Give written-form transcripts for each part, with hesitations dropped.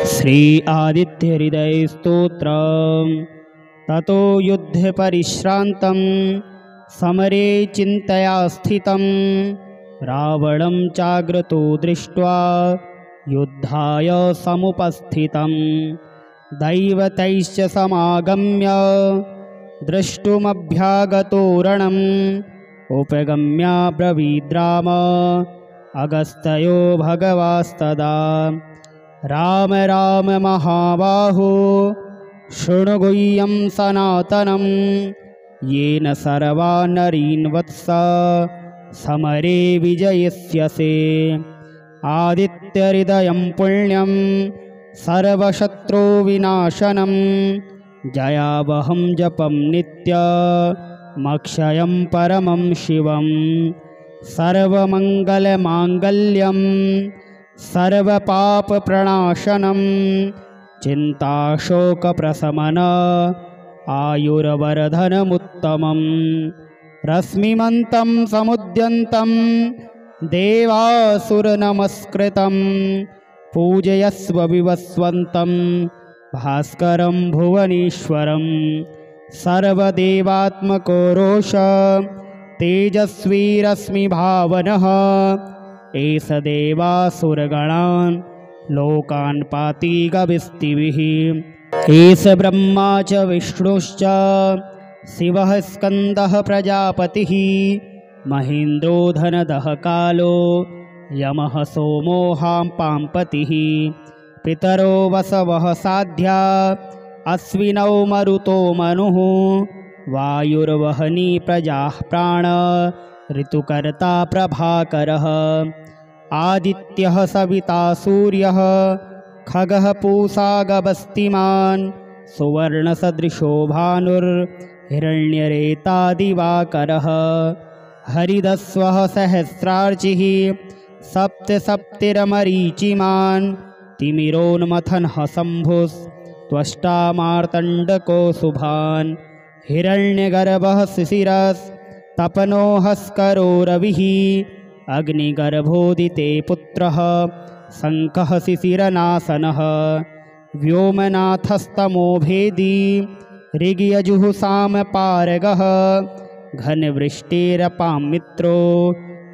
श्री आदित्यहृदय स्तोत्रम्। ततो युद्धे परिश्रान्तं समरे चिन्तया स्थितं रावणं चाग्रतो दृष्ट्वा युद्धाय समुपस्थितं दैवतैश्च समागम्य द्रष्टुमभ्यागतो रणम् उपगम्य ब्रवीद्राम अगस्त्यो भगवास्तदा राम राम महाबाहो शृणु गुह्यं सनातनं येन सर्वा नरीन् वत्स समरे विजयिष्यसे आदित्यहृदयं पुण्यं सर्वशत्रुविनाशनं जयावहं जपं नित्यमक्षयं परमं शिवं सर्वमङ्गलमाङ्गल्यं सर्वपापप्रणाशनं चिन्ताशोकप्रशमन आयुर्वर्धनमुत्तमं रश्मिमन्तं समुद्यन्तं देवासुरनमस्कृतं पूजयस्व विवस्वन्तं भास्करं भुवनेश्वरं सर्वदेवात्मको रोष तेजस्वी रश्मिभावनः एष देवासुरगणान् लोकान् पाति गविस्तिभिः एष ब्रह्मा च विष्णुश्च शिवः स्कन्दः प्रजापतिः महेन्द्रो धनदः कालो यमः सोमो पाम्पतिः पितरो वसवः साध्या अश्विनौ मरुतो मनुः वायुर्वहनी प्रजाः प्राण ऋतुकर्ता प्रभाकरः आदित्यः सविता सूर्यः खगः पूषा गभस्तिमान् सुवर्णसदृशो भानुर्हिरण्यरेता दिवाकरः हरिदस्वः सहस्रार्चिः सप्तसप्तिरमरीचिमान् तिमिरोन्मथनः शम्भुस्त्वष्टा मार्तण्डको शुभान् हिरण्यगर्भः शिशिरस्तपनो हस्करो रविः अग्निगर्भोदिते पुत्रः शङ्खः शिशिरनाशनः व्योमनाथस्तमो भेदी ऋग्यजुःसामपारगः घनवृष्टिरपां मित्रो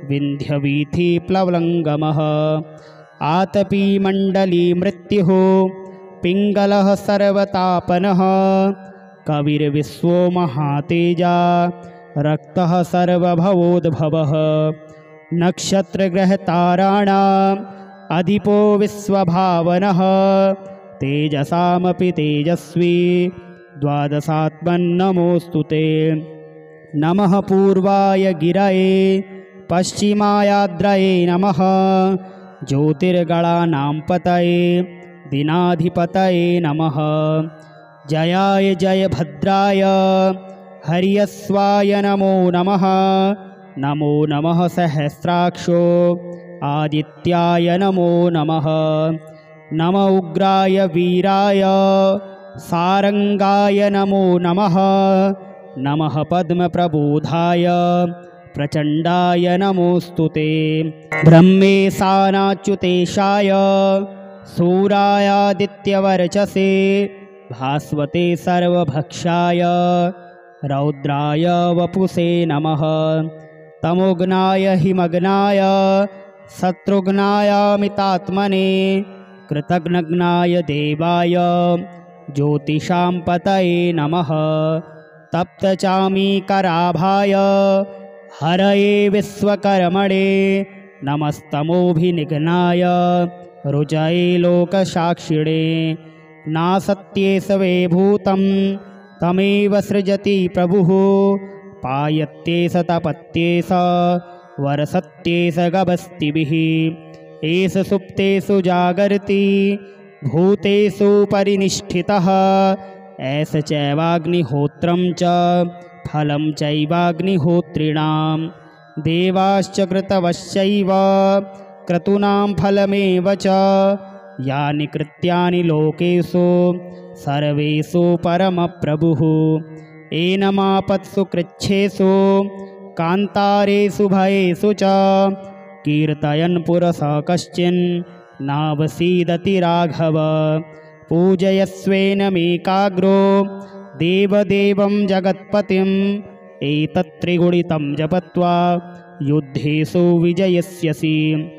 विन्ध्यवीथिप्लवङ्गमः आतपीमण्डली मृत्युः पिङ्गलः सर्वतापनः कविर्विश्वो महातेजा रक्तः सर्वभवोद्भवः नक्षत्रग्रहताराणाम् अधिपो विश्वभावनः तेजसामपि तेजस्वी द्वादशात्मन्नमोऽस्तु ते नमः पूर्वाय गिरये पश्चिमायाद्रये नमः ज्योतिर्गणानां पतये दिनाधिपतये नमः जयाय जयभद्राय हर्यस्वाय नमो नमः नमो नमः सहस्राक्षो आदित्याय नमो नमः नम उग्राय वीराय सारंगाय नमो नमः नमः पद्मप्रबोधाय प्रचण्डाय नमोऽस्तु ते ब्रह्मेशानाच्युतेशाय सूरायादित्यवर्चसे भास्वते सर्वभक्षाय रौद्राय वपुषे नमः तमोघ्नाय हिमग्नाय शत्रुघ्नायामितात्मने कृतघ्नघ्नाय देवाय ज्योतिषां पतये नमः तप्तचामीकराभाय हरये विश्वकर्मणे नमस्तमोभिनिघ्नाय रुजये लोकसाक्षिणे नासत्ये सवे भूतं तमेव सृजति प्रभुः पायत्ये स तपत्ये स वरसत्ये स गभस्तिभिः एष सुप्तेषु जागर्ति भूतेषु परिनिष्ठितः एष चैवाग्निहोत्रं च फलं चैवाग्निहोत्रिणां देवाश्च कृतवश्चैव क्रतूनां फलमेव च यानि कृत्यानि लोकेषु सर्वेषु परमप्रभुः एनमापत्सु कृच्छेषु कान्तारेषु भयेषु च कीर्तयन् पुरसः कश्चिन् नावसीदति राघव पूजयस्वेनमेकाग्रो देवदेवं जगत्पतिम् एतत्त्रिगुणितं जपत्वा युद्धेषु विजयस्यसि।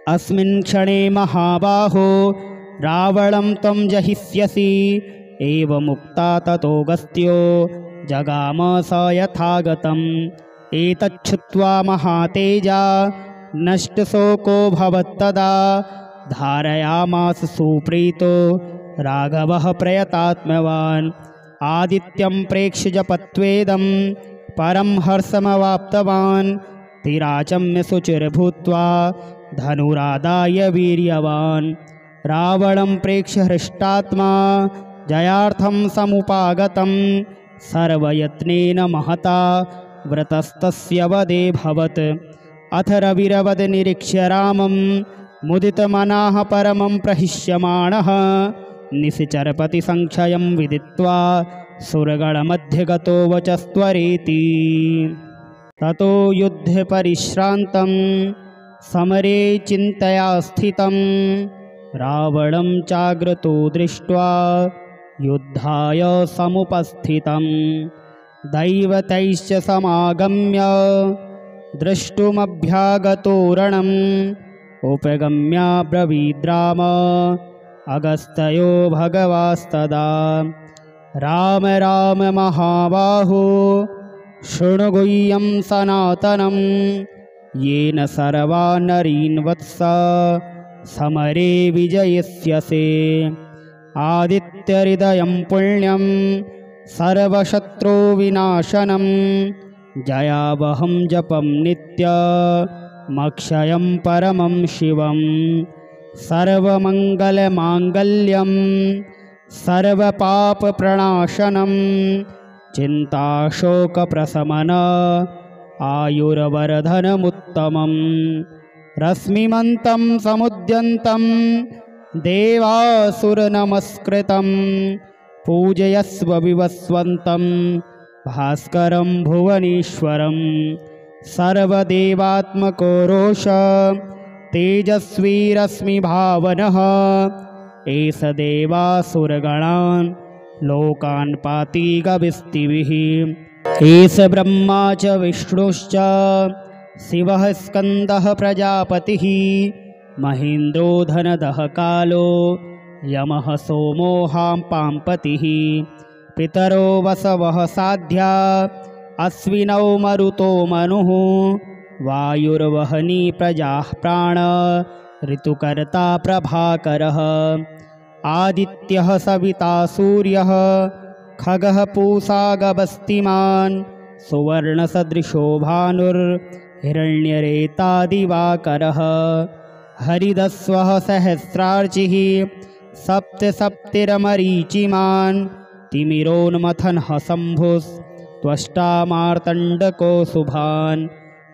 अस्मिन् क्षणे महाबाहो रावणं त्वं जहिष्यसि। एवमुक्ता ततोऽगस्त्यो जगाम स यथागतम्। एतच्छ्रुत्वा महातेजा नष्टशोको भवत्तदा। धारयामास सुप्रीतो राघवः प्रयतात्मवान्। आदित्यं प्रेक्ष्य जपत्वेदं परं हर्षमवाप्तवान्। तिराचम्य शुचिर्भूत्वा धनुरादाय वीर्यवान्। रावणं प्रेक्ष्य हृष्टात्मा जयार्थं समुपागतं। सर्वयत्नेन महता व्रतस्तस्य वदेभवत्। अथ रविरवद निरीक्ष्य रामं मुदितमनाः परमं प्रहिष्यमाणः। निशिचरपतिसंख्यं विदित्वा सुरगणमध्यगतो वचस्त्वरेति। ततो युद्धे परिश्रान्तं समरे चिन्तया स्थितं। रावणं चाग्रतो दृष्ट्वा युद्धाय समुपस्थितं। दैवतैश्च समागम्य द्रष्टुमभ्यागतो रणम्। उपगम्याब्रवीद्राम अगस्त्यो भगवास्तदा। राम राम महाबाहो शृणु गुह्यं सनातनं। येन सर्वा नरीन् वत्स समरे विजयिष्यसे। आदित्यहृदयं पुण्यं सर्वशत्रुविनाशनं। जयावहं जपं नित्यमक्षयं परमं शिवं। सर्वमङ्गलमाङ्गल्यं सर्वपापप्रणाशनं। चिन्ताशोकप्रशमन आयुर्वर्धनमुत्तमम्। रश्मिमन्तं समुद्यन्तं देवासुरनमस्कृतं। पूजयस्व विवस्वन्तं भास्करं भुवनेश्वरं। सर्वदेवात्मको रोष तेजस्वी रश्मिभावनः। एष देवासुरगणान् लोकान् पाति गविस्तिभिः। एष ब्रह्मा च विष्णुश्च शिवः स्कन्दः प्रजापतिः। महेन्द्रो धनदः कालो यमः सोमो पाम्पतिः। पितरो वसवः साध्या अश्विनौ मरुतो मनुः। वायुर्वहनी प्रजाः प्राण ऋतुकर्ता प्रभाकरः। आदित्यः सविता सूर्यः खगः पूषा गभस्तिमान्। सुवर्णसदृशो भानुर्हिरण्यरेता दिवाकरः। हरिदस्वः सहस्रार्चिः सप्तसप्तिरमरीचिमान्। तिमिरोन्मथनः शम्भुस्त्वष्टा मार्तण्डको शुभान्।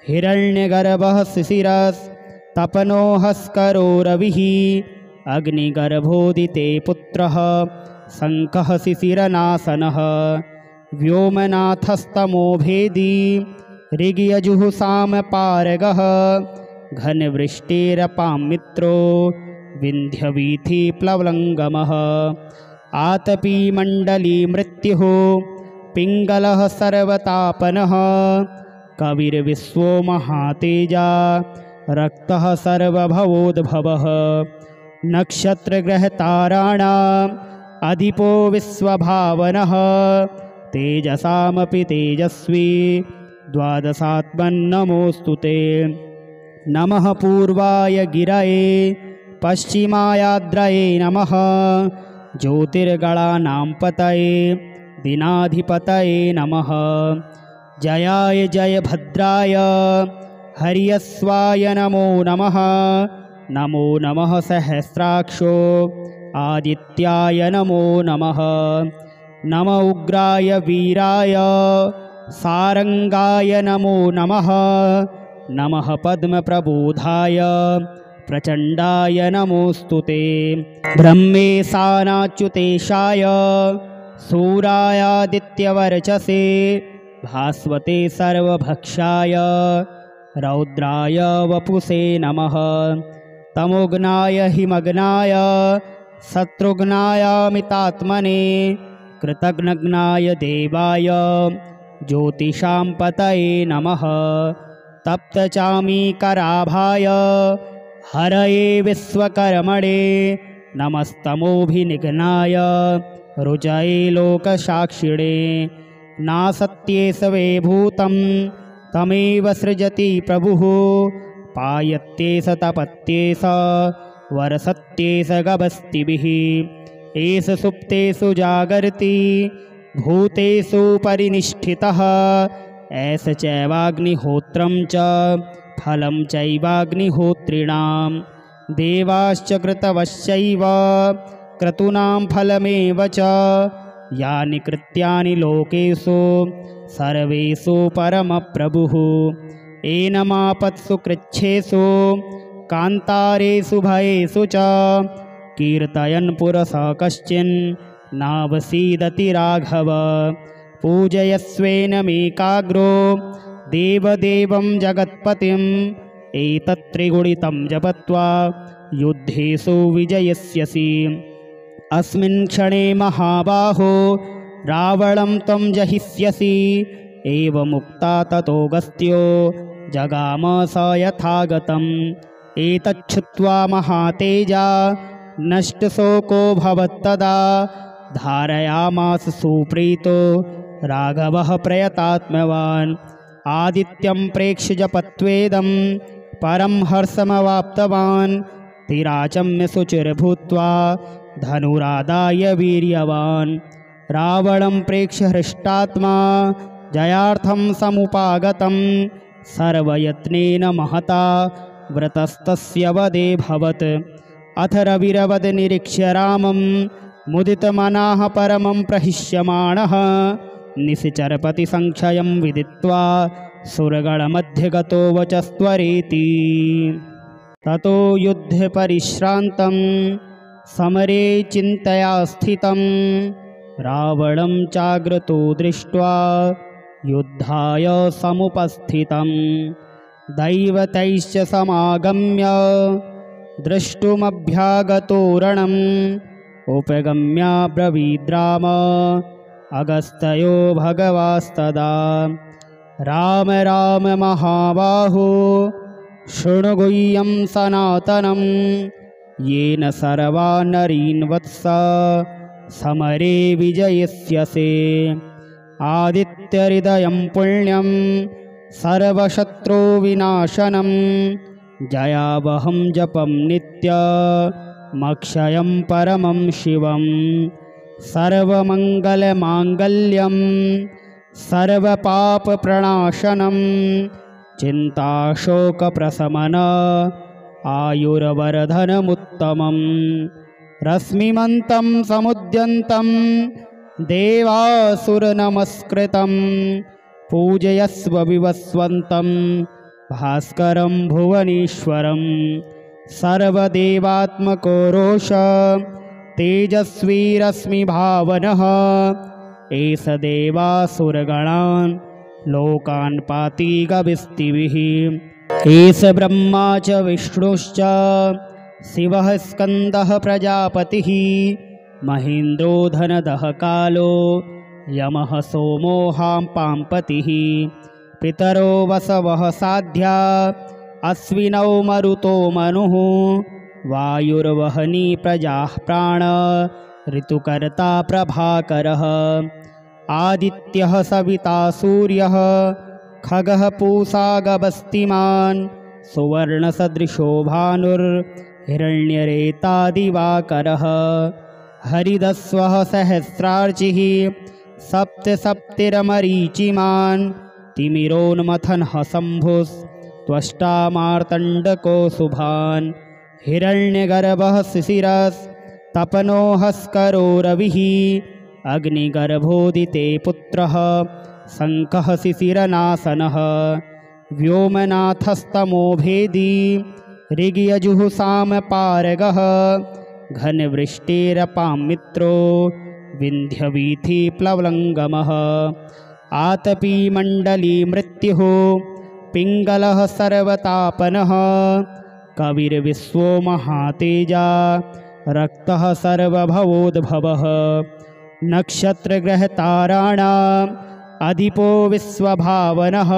हिरण्यगर्भः शिशिरस्तपनो हस्करो रविः। अग्निगर्भोदिते पुत्रः शङ्खः शिशिरनाशनः। व्योमनाथस्तमो भेदी ऋग्यजुःसामपारगः। घनवृष्टिरपां मित्रो विन्ध्यवीथिप्लवङ्गमः। आतपीमण्डली मृत्युः पिङ्गलः सर्वतापनः। कविर्विश्वो महातेजा रक्तः सर्वभवोद्भवः। नक्षत्रग्रहताराणाम् अधिपो विश्वभावनः। तेजसामपि तेजस्वी द्वादशात्मन्नमोऽस्तु ते। नमः पूर्वाय गिरये पश्चिमायाद्रये नमः। ज्योतिर्गणानां पतये दिनाधिपतये नमः। जयाय जयभद्राय हर्यस्वाय नमो नमः। नमो नमः सहस्राक्षो आदित्याय नमो नमः। नम उग्राय वीराय सारंगाय नमो नमः। नमः पद्मप्रबोधाय प्रचण्डाय नमोऽस्तु ते। ब्रह्मेशानाच्युतेशाय सूरायादित्यवर्चसे। भास्वते सर्वभक्षाय रौद्राय वपुषे नमः। तमोघ्नाय हिमग्नाय शत्रुघ्नाय मितात्मने कृतघ्नाय देवाय ज्योतिषां पतये नमः। तप्तचामीकराभाय हरये विश्वकर्मणे नमस्तमोभिनिघ्नाय रुचये लोकसाक्षिणे। नासत्ये सवे भूतं तमेव सृजति प्रभुः पायत्ये स तपत्ये स वरसत्ये स गभस्तिभिः। एष सुप्तेषु जागर्ति भूतेषु परिनिष्ठितः एष चैवाग्निहोत्रं च फलं चैवाग्निहोत्रिणां। देवाश्च कृतवश्चैव क्रतूनां फलमेव च यानि कृत्यानि लोकेषु सर्वेषु परमप्रभुः। एनमापत्सु कृच्छ्रेषु कान्तारेषु भयेषु च कीर्तयन् पुरसः कश्चिन् नावसीदति राघव। पूजयस्वेनमेकाग्रो देवदेवं जगत्पतिम् एतत्त्रिगुणितं जपत्वा युद्धेषु विजयस्यसि। अस्मिन् क्षणे महाबाहो रावणं त्वं जहिष्यसि। एवमुक्ता ततोऽगस्त्यो जगाम स यथागतम्। एतच्छ्रुत्वा महातेजा नष्टशोको भवत्तदा धारयामास सुप्रीतो राघवः प्रयतात्मवान्। आदित्यं प्रेक्ष्य जपत्वेदं परं हर्षमवाप्तवान्। तिराचम्य शुचिर्भूत्वा धनुरादाय वीर्यवान्। रावणं प्रेक्ष्य हृष्टात्मा जयार्थं समुपागतं। सर्वयत्नेन महता व्रतस्तस्य वदेभवत्। अथ रविरवद निरीक्ष्य रामं मुदितमनाः परमं प्रहिष्यमाणः। निशिचरपतिसंख्यं विदित्वा सुरगणमध्यगतो वचस्त्वरेति। ततो युद्धे परिश्रान्तं समरे चिन्तया स्थितं। रावणं चाग्रतो दृष्ट्वा युद्धाय समुपस्थितं। दैवतैश्च समागम्य द्रष्टुमभ्यागतो रणम्। उपगम्याब्रवीद्राम अगस्त्यो भगवास्तदा। राम राम महाबाहो शृणु गुह्यं सनातनं। येन सर्वा नरीन् वत्स समरे विजयिष्यसे। आदित्यहृदयं पुण्यं सर्वशत्रुविनाशनं। जयावहं जपं नित्यमक्षयं परमं शिवं। सर्वमङ्गलमाङ्गल्यं सर्वपापप्रणाशनं। चिन्ताशोकप्रशमन आयुर्वर्धनमुत्तमं। रश्मिमन्तं समुद्यन्तं देवासुरनमस्कृतं। पूजयस्व विवस्वन्तं भास्करं भुवनेश्वरं। सर्वदेवात्मको रोष तेजस्वी रश्मिभावनः। एष देवासुरगणान् लोकान् पाति गविस्तिभिः। एष ब्रह्मा च विष्णुश्च शिवः स्कन्दः प्रजापतिः। महेन्द्रो धनदः कालो यमः सोमो हाम्पाम्पतिः। पितरो वसवः साध्या अश्विनौ मरुतो मनुः। वायुर्वहनी प्रजाः प्राण ऋतुकर्ता प्रभाकरः। आदित्यः सविता सूर्यः खगः पूषा गभस्तिमान्। सुवर्णसदृशो भानुर्हिरण्यरेता दिवाकरः। हरिदस्वः सहस्रार्चिः सप्तसप्तिरमरीचिमान्। तिमिरोन्मथनः शम्भुस्त्वष्टा मार्तण्डको शुभान्। हिरण्यगर्भः शिशिरस्तपनो हस्करो रविः। अग्निगर्भोदिते पुत्रः शङ्खः शिशिरनाशनः। व्योमनाथस्तमो भेदी ऋग्यजुःसामपारगः। घनवृष्टिरपां मित्रो विन्ध्यवीथिप्लवङ्गमः। आतपीमण्डली मृत्युः पिङ्गलः सर्वतापनः। कविर्विश्वो महातेजा रक्तः सर्वभवोद्भवः नक्षत्रग्रहताराणाम् अधिपो विश्वभावनः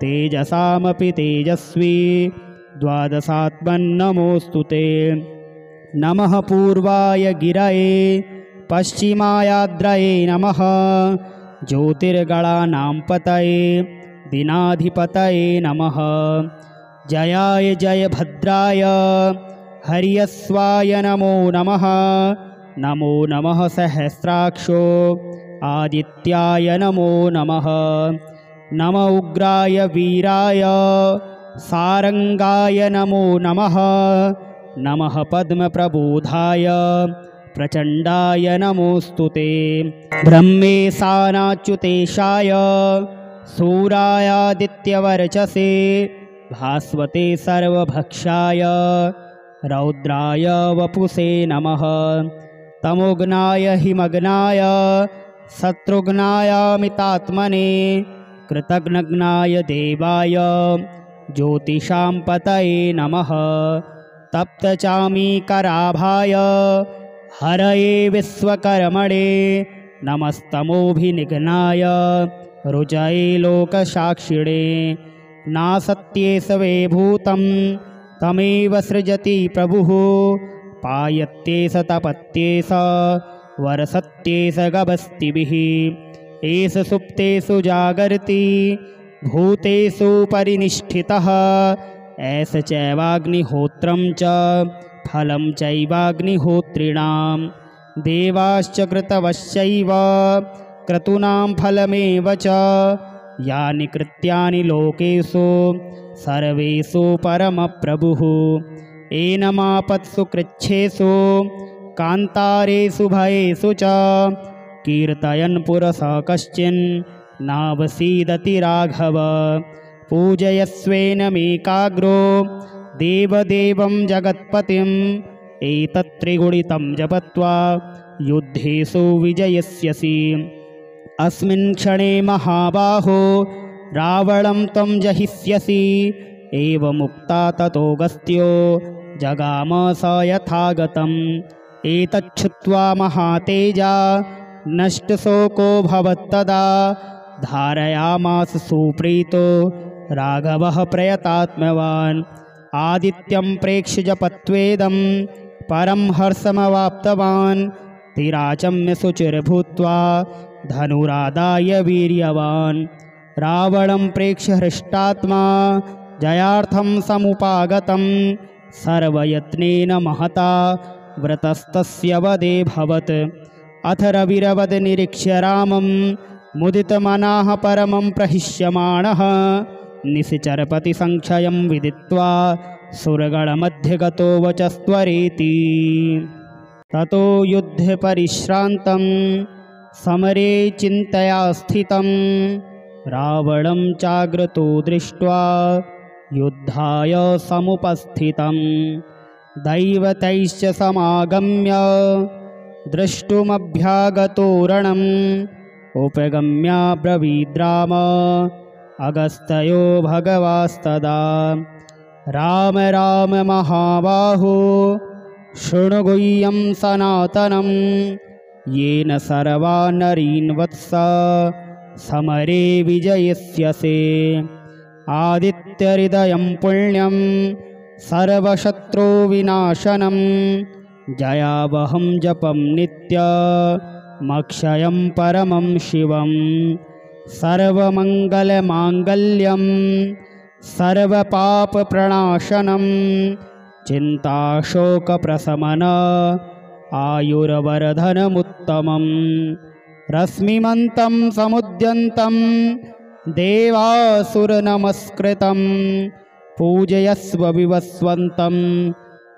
तेजसामपि तेजस्वी द्वादशात्मन्नमोऽस्तु ते। नमः पूर्वाय गिरये पश्चिमायाद्रये नमः ज्योतिर्गणानां पतये दिनाधिपतये नमः। जयाय जयभद्राय हर्यस्वाय नमो नमः। नमो नमः सहस्राक्षो आदित्याय नमो नमः। नम उग्राय वीराय सारंगाय नमो नमः। नमः पद्मप्रबोधाय प्रचण्डाय नमोऽस्तु ते। ब्रह्मेशानाच्युतेशाय सूरायादित्यवर्चसे भास्वते सर्वभक्षाय रौद्राय वपुषे नमः। तमोघ्नाय हिमग्नाय शत्रुघ्नायामितात्मने कृतघ्नघ्नाय देवाय ज्योतिषां पतये नमः। तप्तचामीकराभाय हरये विश्वकर्मणे नमस्तमोभिनिघ्नाय रुचये लोकसाक्षिणे। नासत्ये सवे भूतं तमेव सृजति प्रभुः पायत्ये स तपत्ये स वरसत्ये स गभस्तिभिः। एष सुप्तेषु जागर्ति भूतेषु परिनिष्ठितः एष चैवाग्निहोत्रं च फलं चैवाग्निहोत्रिणां देवाश्च कृतवश्चैव क्रतूनां फलमेव च। यानि कृत्यानि लोकेषु सर्वेषु परमप्रभुः एनमापत्सु कृच्छ्रेषु कान्तारेषु भयेषु च कीर्तयन् पुरसः कश्चिन् नावसीदति राघव। पूजयस्वेनमेकाग्रो देवदेवं जगत्पतिम् एतत्त्रिगुणितं जपत्वा युद्धेषु विजयस्यसि। अस्मिन् क्षणे महाबाहो रावणं त्वं जहिष्यसि। एवमुक्ता ततोऽगस्त्यो जगाम स यथागतम्। एतच्छ्रुत्वा महातेजा नष्टशोको भवत्तदा धारयामास सुप्रीतो राघवः प्रयतात्मवान्। आदित्यं प्रेक्ष्य जपत्वेदं परं हर्षमवाप्तवान्। तिराचम्य शुचिर्भूत्वा धनुरादाय वीर्यवान्। रावणं प्रेक्ष्य हृष्टात्मा जयार्थं समुपागतं। सर्वयत्नेन महता व्रतस्तस्य वदेभवत्। अथ रविरवद निरीक्ष्य रामं मुदितमनाः परमं प्रहिष्यमाणः। निशिचरपतिसंक्षयं विदित्वा सुरगणमध्यगतो वचस्त्वरेति। ततो युद्धे परिश्रान्तं समरे चिन्तया स्थितं रावणं चाग्रतो दृष्ट्वा युद्धाय समुपस्थितं। दैवतैश्च समागम्य द्रष्टुमभ्यागतो रणम् उपगम्य ब्रवीद्राम अगस्त्यो भगवास्तदा। राम राम महाबाहो शृणु गुह्यं सनातनं येन सर्वा नरीन् वत्स समरे विजयिष्यसे। आदित्यहृदयं पुण्यं सर्वशत्रुविनाशनं जयावहं जपं नित्यमक्षयं परमं शिवं। सर्वमङ्गलमाङ्गल्यं सर्वपापप्रणाशनं चिन्ताशोकप्रशमन आयुर्वर्धनमुत्तमं। रश्मिमन्तं समुद्यन्तं देवासुरनमस्कृतं पूजयस्व विवस्वन्तं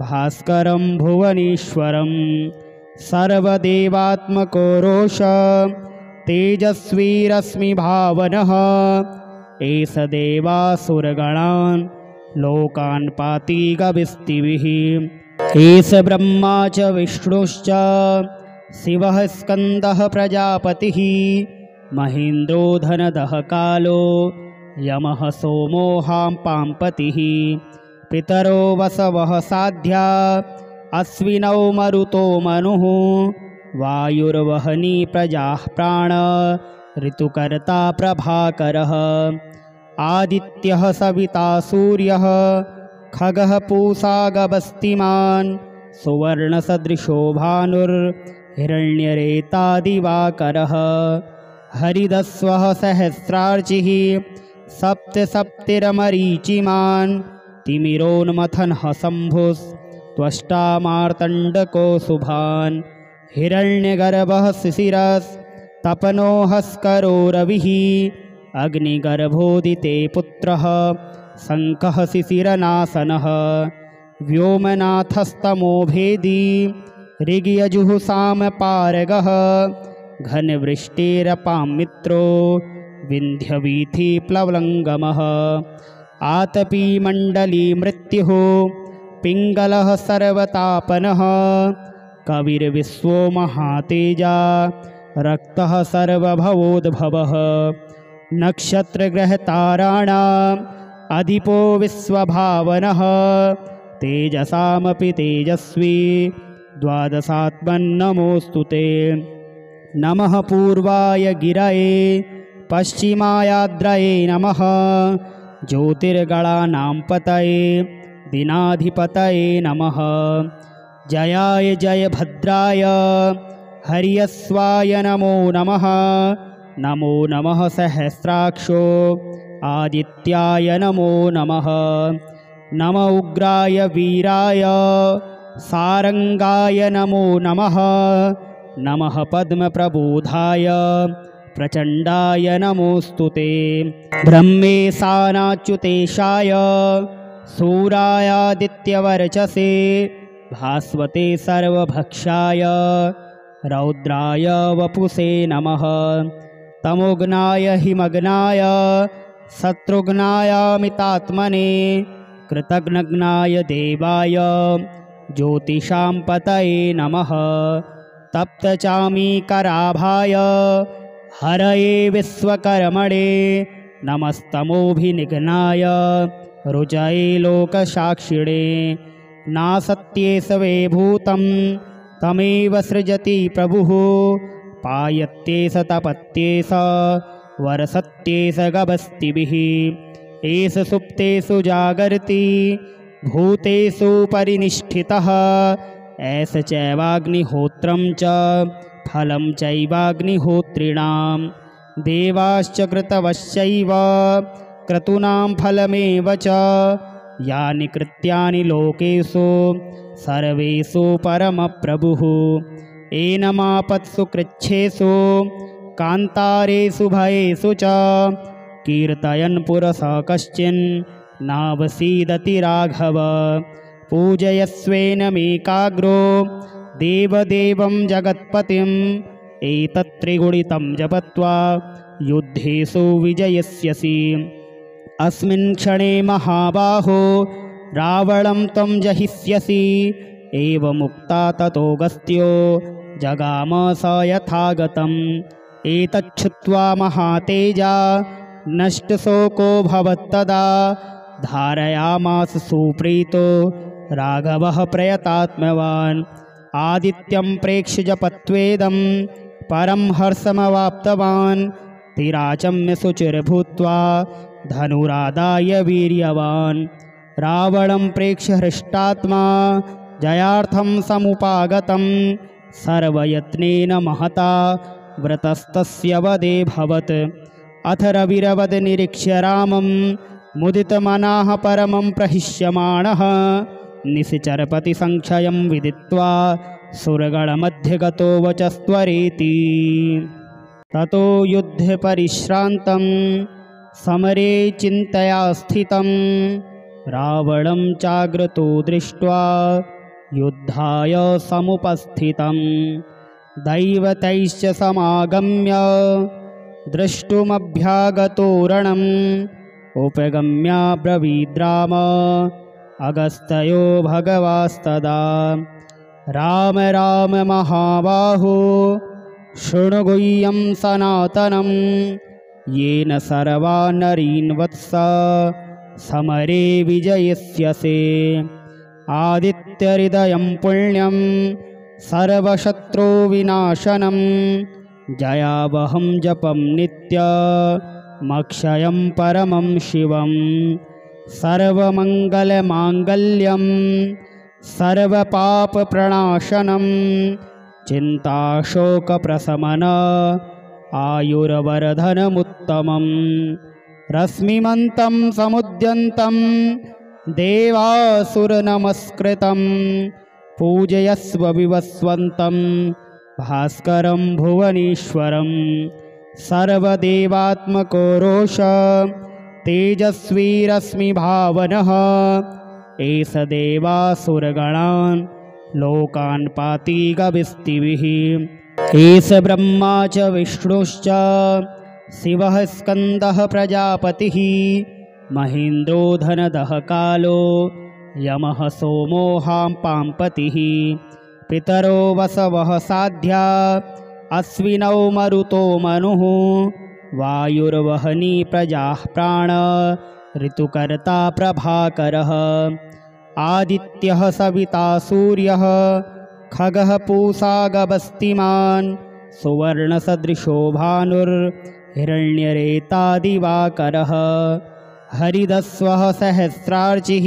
भास्करं भुवनेश्वरं। सर्वदेवात्मको रोष तेजस्वी रश्मिभावनः एष देवासुरगणान् लोकान् पाति गविस्तिभिः। एष ब्रह्मा च विष्णुश्च शिवः स्कन्दः प्रजापतिः महेन्द्रो धनदः कालो यमः सोमो हां पाम्पतिः। पितरो वसवः साध्या अश्विनौ मरुतो मनुः वायुर्वहनी प्रजाः प्राण ऋतुकर्ता प्रभाकरः आदित्यः सविता सूर्यः खगः पूषा गभस्तिमान् सुवर्णसदृशो भानुर्हिरण्यरेता दिवाकरः हरिदस्वः सहस्रार्चिः सप्तसप्तिरमरीचिमान् तिमिरोन्मथनः शम्भुस्त्वष्टा मार्तण्डको शुभान् हिरण्यगर्भः शिशिरस्तपनो हस्करो रविः अग्निगर्भोदिते पुत्रः शङ्खः शिशिरनाशनः व्योमनाथस्तमोभेदी ऋग्यजुःसामपारगः घनवृष्टिरपां मित्रो विन्ध्यवीथिप्लवङ्गमः आतपीमण्डली मृत्युः पिङ्गलः सर्वतापनः कविर्विश्वो महातेजा रक्तः सर्वभवोद्भवः नक्षत्रग्रहताराणाम् अधिपो विश्वभावनः तेजसामपि तेजस्वी द्वादशात्मन्नमोऽस्तु ते नमः पूर्वाय गिरये पश्चिमायाद्रये नमः ज्योतिर्गणानां पतये दिनाधिपतये नमः जयाय जयभद्राय हर्यस्वाय नमो नमः नमो नमः सहस्राक्षो आदित्याय नमो नमः नम उग्राय वीराय सारंगाय नमो नमः नमः पद्मप्रबोधाय प्रचण्डाय नमोऽस्तु ते ब्रह्मेशानाच्युतेशाय सूरायादित्यवर्चसे भास्वते सर्वभक्षाय रौद्राय वपुषे नमः तमोघ्नाय हिमग्नाय शत्रुघ्नायामितात्मने कृतघ्नघ्नाय देवाय ज्योतिषां पतये नमः तप्तचामीकराभाय हरये विश्वकर्मणे नमस्तमोभिनिघ्नाय रुचये लोकसाक्षिणे नासत्ये सवे भूतं तमेव सृजति प्रभुः पायत्ये स तपत्ये स वरसत्ये स गभस्तिभिः एष सुप्तेषु जागर्ति भूतेषु परिनिष्ठितः एष चैवाग्निहोत्रं च फलं चैवाग्निहोत्रिणां देवाश्च कृतवश्चैव क्रतूनां फलमेव च यानि कृत्यानि लोकेषु सर्वेषु परमप्रभुः एनमापत्सु कृच्छेषु कान्तारेषु भयेषु च कीर्तयन् पुरसः कश्चिन् नावसीदति राघव पूजयस्वेनमेकाग्रो देवदेवं जगत्पतिम् एतत्त्रिगुणितं जपत्वा युद्धेषु विजयस्यसि अस्मिन् क्षणे महाबाहो रावणं त्वं जहिष्यसि एवमुक्ता ततोऽगस्त्यो जगाम स यथागतम् एतच्छ्रुत्वा महातेजा नष्टशोको भवत्तदा धारयामास सुप्रीतो राघवः प्रयतात्मवान् आदित्यं प्रेक्ष्य जपत्वेदं परं हर्षमवाप्तवान् तिराचम्य शुचिर्भूत्वा धनुरादाय वीर्यवान् रावणं प्रेक्ष्य हृष्टात्मा जयार्थं समुपागतं सर्वयत्नेन महता व्रतस्तस्य वदेभवत् अथ रविरवद निरीक्ष्य रामं मुदितमनाः परमं प्रहिष्यमाणः निशिचरपतिसंक्षयं विदित्वा सुरगणमध्यगतो वचस्त्वरेति ततो युद्धे परिश्रान्तं समरे चिन्तया स्थितं रावणं चाग्रतो दृष्ट्वा युद्धाय समुपस्थितं दैवतैश्च समागम्य द्रष्टुमभ्यागतो रणम् उपगम्याब्रवीद्राम अगस्त्यो भगवास्तदा राम राम महाबाहो शृणु गुह्यं सनातनं येन सर्वा नरीन् वत्स समरे विजयिष्यसे। आदित्यहृदयं पुण्यं सर्वशत्रुविनाशनं जयावहं जपं नित्यमक्षयं परमं शिवं। सर्वमङ्गलमाङ्गल्यं सर्वपापप्रणाशनं चिन्ताशोकप्रशमन आयुर्वर्धनमुत्तमं। रश्मिमन्तं समुद्यन्तं देवासुरनमस्कृतं पूजयस्व विवस्वन्तं भास्करं भुवनेश्वरं। सर्वदेवात्मको रोष तेजस्वी रश्मिभावनः एष देवासुरगणान् लोकान् पाति गविस्तिभिः। एष ब्रह्मा च विष्णुश्च शिवः स्कन्दः प्रजापतिः महेन्द्रो धनदः कालो यमः सोमो पाम्पतिः। पितरो वसवः साध्या अश्विनौ मरुतो मनुः वायुर्वहनी प्रजाः प्राण ऋतुकर्ता प्रभाकरः। आदित्यः सविता सूर्यः खगः पूषा गभस्तिमान् सुवर्णसदृशो भानुर्हिरण्यरेता दिवाकरः। हरिदस्वः सहस्रार्चिः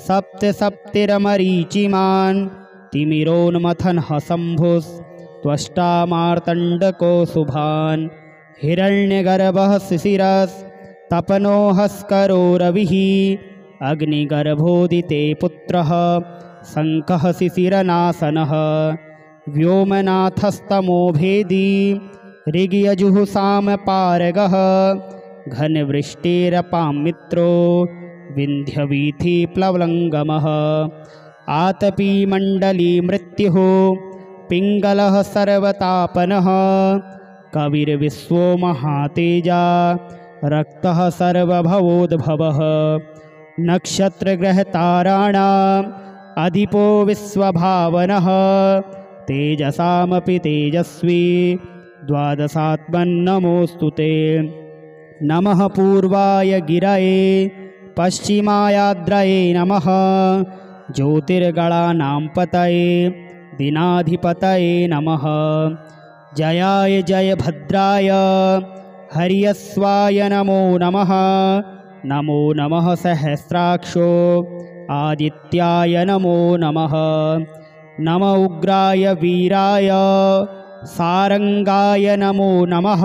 सप्तसप्तिरमरीचिमान् तिमिरोन्मथनः शम्भुस्त्वष्टा मार्तण्डको शुभान्। हिरण्यगर्भः शिशिरस्तपनो हस्करो रविः अग्निगर्भोदिते पुत्रः शङ्खः शिशिरनाशनः। व्योमनाथस्तमोभेदी ऋग्यजुःसामपारगः घनवृष्टिरपां मित्रो विन्ध्यवीथिप्लवङ्गमः। आतपीमण्डली मृत्युः पिङ्गलः सर्वतापनः कविर्विश्वो महातेजा रक्तः सर्वभवोद्भवः। नक्षत्रग्रहताराणाम् अधिपो विश्वभावनः तेजसामपि तेजस्वी द्वादशात्मन्नमोऽस्तु ते। नमः पूर्वाय गिरये पश्चिमायाद्रये नमः ज्योतिर्गणानां पतये दिनाधिपतये नमः। जयाय जयभद्राय हर्यस्वाय नमो नमः। नमो नमः सहस्राक्षो आदित्याय नमो नमः। नम उग्राय वीराय सारंगाय नमो नमः।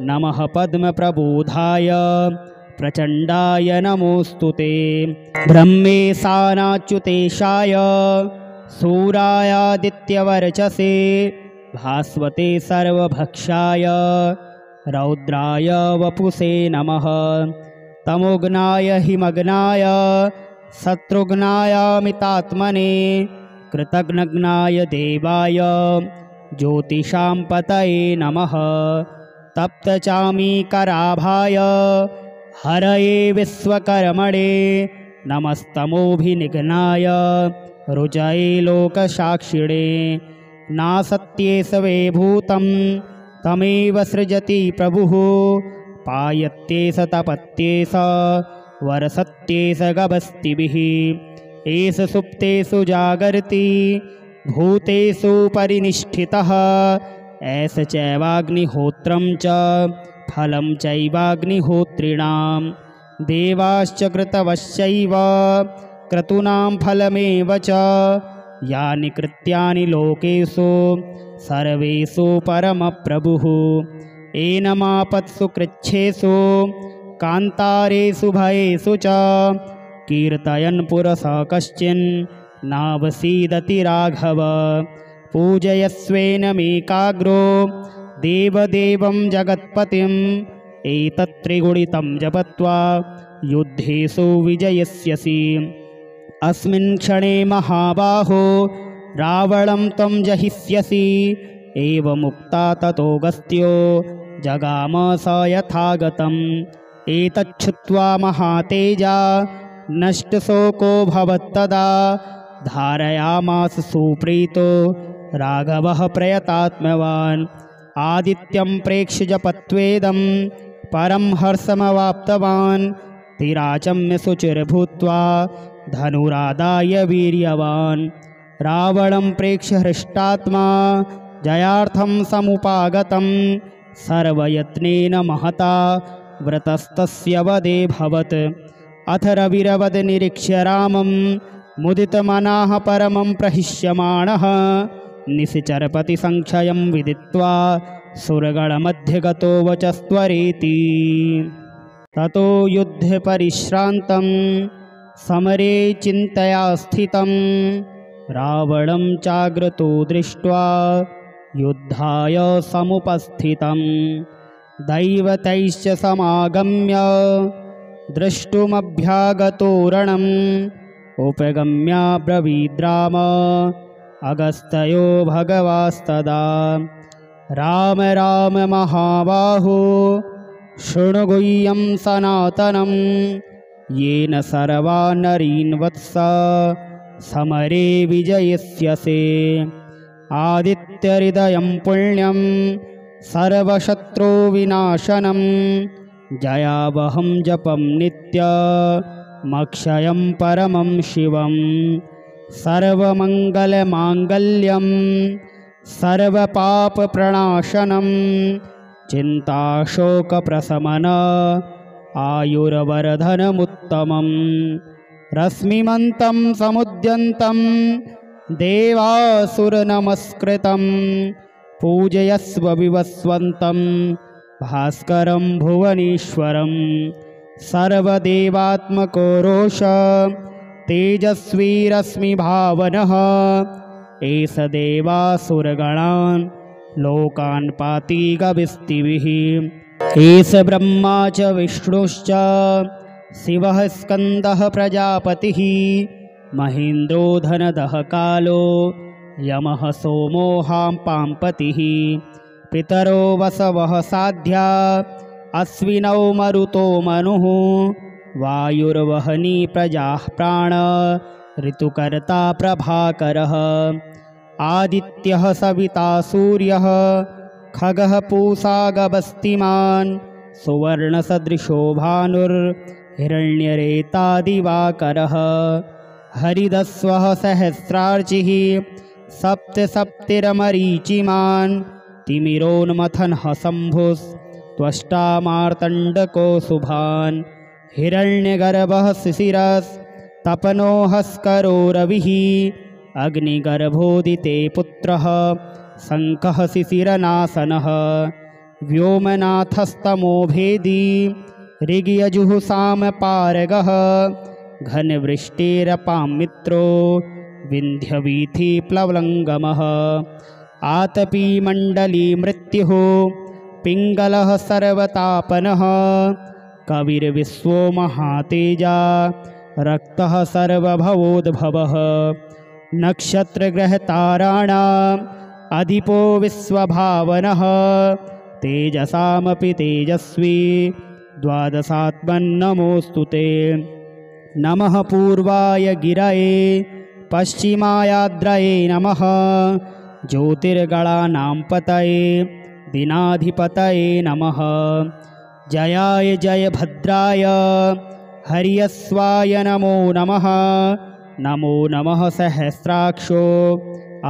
नमः पद्मप्रबोधाय प्रचण्डाय नमोऽस्तु ते। ब्रह्मेशानाच्युतेशाय सूरायादित्यवर्चसे भास्वते सर्वभक्षाय रौद्राय वपुषे नमः। तमोघ्नाय हिमग्नाय शत्रुघ्नायामितात्मने कृतघ्नघ्नाय देवाय ज्योतिषां पतये नमः। तप्तचामीकराभाय हरये विश्वकर्मणे नमस्तमोभिनिघ्नाय रुचये लोकसाक्षिणे। नासत्येष वै भूतं तमेव सृजति प्रभुः पायत्येष तपत्येष वर्षत्येष गभस्तिभिः। एष सुप्तेषु जागर्ति भूतेषु परिनिष्ठितः एष चैवाग्निहोत्रं च फलं चैवाग्निहोत्रिणां। देवाश्च कृतवश्चैव क्रतूनां फलमेव च यानि कृत्यानि लोकेषु सर्वेषु परमप्रभुः। एनमापत्सु कृच्छेषु कान्तारेषु भयेषु च कीर्तयन् पुरसः कश्चिन् नावसीदति राघव। पूजयस्वेनमेकाग्रो देवदेवं जगत्पतिम् एतत्त्रिगुणितं जपत्वा युद्धेषु विजयिष्यसि। अस्मिन् क्षणे महाबाहो रावणं त्वं जहिष्यसि। एवमुक्ता ततोऽगस्त्यो जगाम स यथागतम्। एतच्छ्रुत्वा महातेजा नष्टशोको भवत्तदा धारयामास सुप्रीतो राघवः प्रयतात्मवान्। आदित्यं प्रेक्ष्य जपत्वेदं परं हर्षमवाप्तवान्। तिराचम्य शुचिर्भूत्वा धनुरादाय वीर्यवान् रावणं प्रेक्ष्य हृष्टात्मा जयार्थं समुपागतं सर्वयत्नेन महता व्रतस्तस्य वदेभवत्। अथ रविरवद निरीक्ष्य रामं मुदितमनाः परमं प्रहिष्यमाणः निशिचरपतिसंक्षयं विदित्वा सुरगणमध्ये गतो वचस्त्वरेति। ततो युद्धे परिश्रान्तं समरे चिन्तया स्थितं रावणं चाग्रतो दृष्ट्वा युद्धाय समुपस्थितं दैवतैश्च समागम्य द्रष्टुमभ्यागतो रणम् उपगम्य ब्रवीद्राम अगस्त्यो भगवास्तदा राम राम महाबाहो शृणु गुह्यं सनातनं येन सर्वा नरीन् वत्स समरे विजयिष्यसे। आदित्यहृदयं पुण्यं सर्वशत्रुविनाशनं जयावहं जपं नित्यमक्षयं परमं शिवं सर्वमङ्गलमाङ्गल्यं सर्वपापप्रणाशनं चिन्ताशोकप्रशमन आयुर्वर्धनमुत्तमं रश्मिमन्तं समुद्यन्तं देवासुरनमस्कृतं पूजयस्व विवस्वन्तं भास्करं भुवनेश्वरं सर्वदेवात्मको रोष तेजस्वी रश्मिभावनः एष देवासुरगणान् लोकान् पाति गविस्तिभिः। एष ब्रह्मा च विष्णुश्च शिवः स्कन्दः प्रजापतिः महेन्द्रो धनदः कालो यमः सोमो पाम्पतिः पितरो वसवः साध्या अश्विनौ मरुतो मनुः वायुर्वहनी प्रजाः प्राण ऋतुकर्ता प्रभाकरः आदित्यः सविता सूर्यः खगः पूषा गभस्तिमान् सुवर्णसदृशो भानुर्हिरण्यरेता दिवाकरः हरिदस्वः सहस्रार्चिः सप्तसप्तिरमरीचिमान् तिमिरोन्मथनः शम्भुस्त्वष्टा मार्तण्डको शुभान् हिरण्यगर्भः शिशिरस्तपनो हस्करो रविः अग्निगर्भोदिते पुत्रः शङ्खः शिशिरनाशनः व्योमनाथस्तमो भेदी ऋग्यजुःसामपारगः घनवृष्टिरपां मित्रो विन्ध्यवीथिप्लवङ्गमः आतपीमण्डली मृत्युः पिङ्गलः सर्वतापनः कविर्विश्वो महातेजा रक्तः सर्वभवोद्भवः नक्षत्रग्रहताराणाम् अधिपो विश्वभावनः तेजसामपि तेजस्वी द्वादशात्मन्नमोऽस्तु ते। नमः पूर्वाय गिरये पश्चिमायाद्रये नमः ज्योतिर्गणानां पतये दिनाधिपतये नमः जयाय जयभद्राय हर्यस्वाय नमो नमः नमो नमः सहस्राक्षो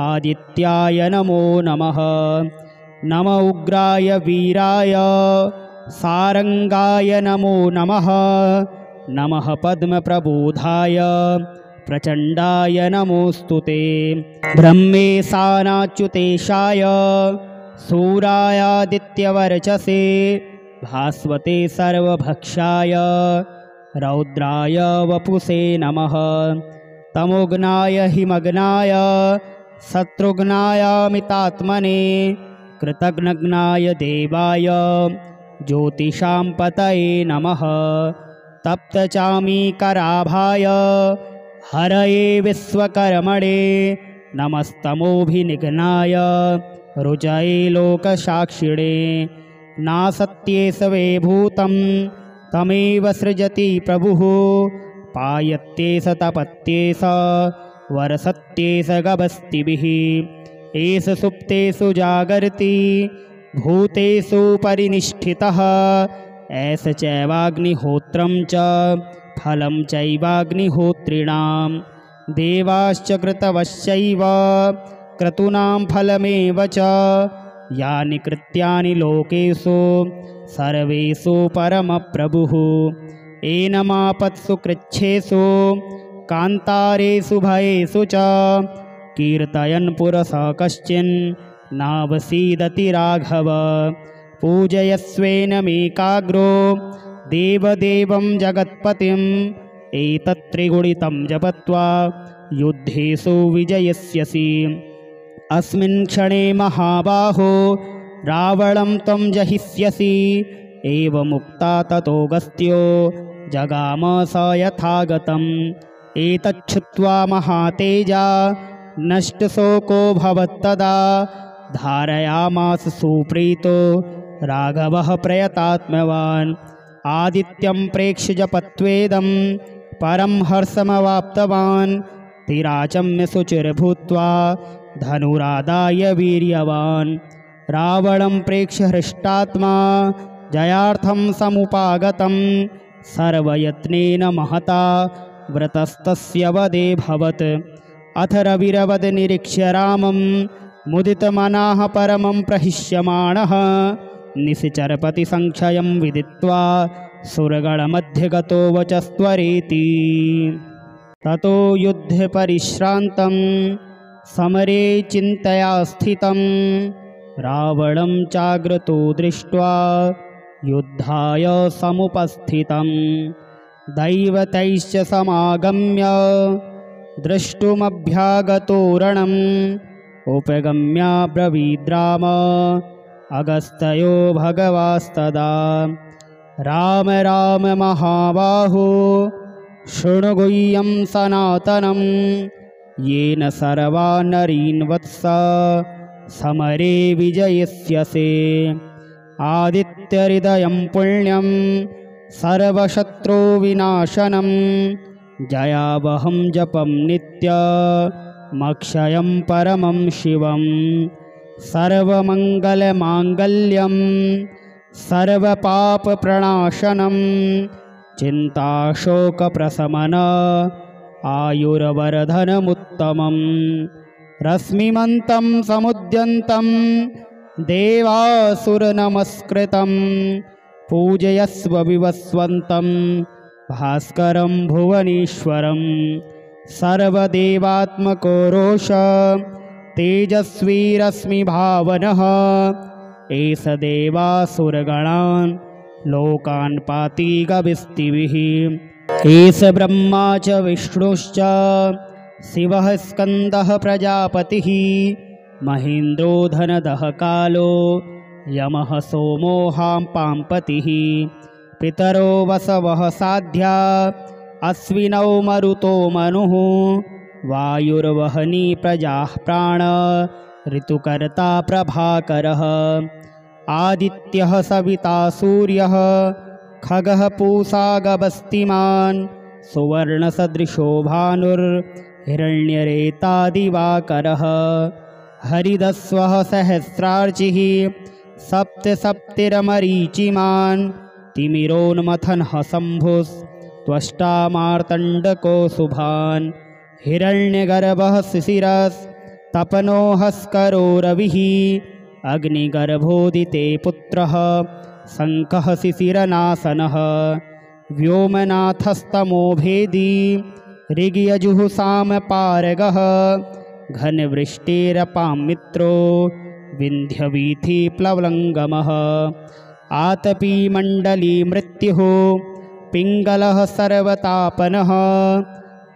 आदित्याय नमो नमः नम उग्राय वीराय सारंगाय नमो नमः नमः पद्मप्रबोधाय प्रचण्डाय नमोऽस्तु ते। ब्रह्मेशानाच्युतेशाय सूरायादित्यवर्चसे भास्वते सर्वभक्षाय रौद्राय वपुषे नमः तमोघ्नाय हिमग्नाय शत्रुघ्नायामितात्मने कृतघ्नघ्नाय देवाय ज्योतिषां पतये नमः तप्तचामीकराभाय हरये विश्वकर्मणे नमस्तमोभिनिघ्नाय रुचये लोकसाक्षिणे नासत्ये सवे भूतं तमेव सृजति प्रभुः पायत्ये स तपत्ये स वर्षत्ये स गभस्तिभिः एष सुप्तेषु जागर्ति भूतेषु परिनिष्ठितः ऐस चैवाग्निहोत्रं च फलं चैवाग्निहोत्रिणां देवाश्च कृतवश्चैव क्रतूनां फलमेव च यानि कृत्यानि लोकेषु सर्वेषु परमप्रभुः एनमापत्सु कृच्छ्रेषु कान्तारेषु भयेषु च कीर्तयन् पुरसः कश्चिन् नावसीदति राघव पूजयस्वेनमेकाग्रो देवदेवं जगत्पतिम् एतत्त्रिगुणितं जपत्वा युद्धेषु विजयस्यसि अस्मिन् क्षणे महाबाहो रावणं त्वं जहिष्यसि एवमुक्ता ततोऽगस्त्यो जगाम स यथागतम् एतच्छ्रुत्वा महातेजा नष्टशोको भवत्तदा धारयामास सुप्रीतो राघवः प्रयतात्मवान् आदित्यं प्रेक्ष्य जपत्वेदं परं हर्षमवाप्तवान् तिराचम्य शुचिर्भूत्वा धनुरादाय वीर्यवान् रावणं प्रेक्ष्य हृष्टात्मा जयार्थं समुपागतं सर्वयत्नेन महता व्रतस्तस्य वदेभवत् अथ रविरवद निरीक्ष्य रामं मुदितमनाः परमं प्रहिष्यमाणः निशिचरपतिसंख्यं विदित्वा सुरगणमध्यगतो वचस्त्वरेति ततो युद्धे परिश्रान्तं समरे चिन्तया स्थितं रावणं चाग्रतो दृष्ट्वा युद्धाय समुपस्थितं दैवतैश्च समागम्य द्रष्टुमभ्यागतो रणम् उपगम्याब्रवीद्राम अगस्त्यो भगवास्तदा राम राम महाबाहो शृणु गुह्यं सनातनं येन सर्वा नरीन् वत्स समरे विजयिष्यसे आदित्यहृदयं पुण्यं सर्वशत्रुविनाशनं जयावहं जपं नित्यमक्षयं परमं शिवं सर्वमङ्गलमाङ्गल्यं सर्वपापप्रणाशनं चिन्ताशोकप्रशमन आयुर्वर्धनमुत्तमं रश्मिमन्तं समुद्यन्तं देवासुरनमस्कृतं पूजयस्व विवस्वन्तं भास्करं भुवनेश्वरं सर्वदेवात्मको रोष तेजस्वी रश्मिभावनः एष देवासुरगणान् लोकान् पाति गविस्तिभिः एष ब्रह्मा च विष्णुश्च शिवः स्कन्दः प्रजापतिः महेन्द्रो धनदः कालो यमः सोमो पाम्पतिः पितरो वसवः साध्या अश्विनौ मरुतो मनुः वायुर्वहनी प्रजाः प्राण ऋतुकर्ता प्रभाकरः आदित्यः सविता सूर्यः खगः पूषा गभस्तिमान् सुवर्णसदृशो भानुर्हिरण्यरेता दिवाकरः हरिदस्वः सहस्रार्चिः सप्तसप्तिरमरीचिमान् तिमिरोन्मथनः शम्भुस्त्वष्टा मार्तण्डको शुभान् हिरण्यगर्भः शिशिरस्तपनो हस्करो रविः अग्निगर्भोदिते पुत्रः शङ्खः शिशिरनाशनः व्योमनाथस्तमो भेदी ऋग्यजुःसामपारगः घनवृष्टिरपां मित्रो विन्ध्यवीथिप्लवङ्गमः आतपीमण्डली मृत्युः पिङ्गलः सर्वतापनः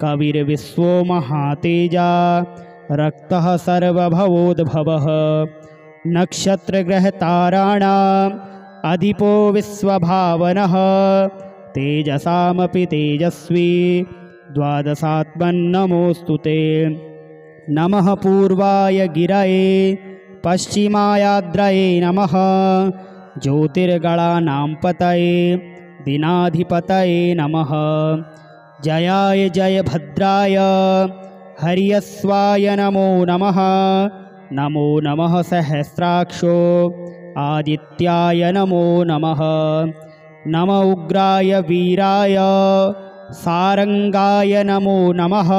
कविर्विश्वो महातेजा रक्तः सर्वभवोद्भवः नक्षत्रग्रहताराणाम् अधिपो विश्वभावनः तेजसामपि तेजस्वी द्वादशात्मन्नमोऽस्तु ते नमः पूर्वाय गिरये पश्चिमायाद्रये नमः ज्योतिर्गणानां पतये दिनाधिपतये नमः जयाय जयभद्राय हर्यस्वाय नमो नमः नमो नमः सहस्राक्षो आदित्याय नमो नमः नम उग्राय वीराय सारंगाय नमो नमः।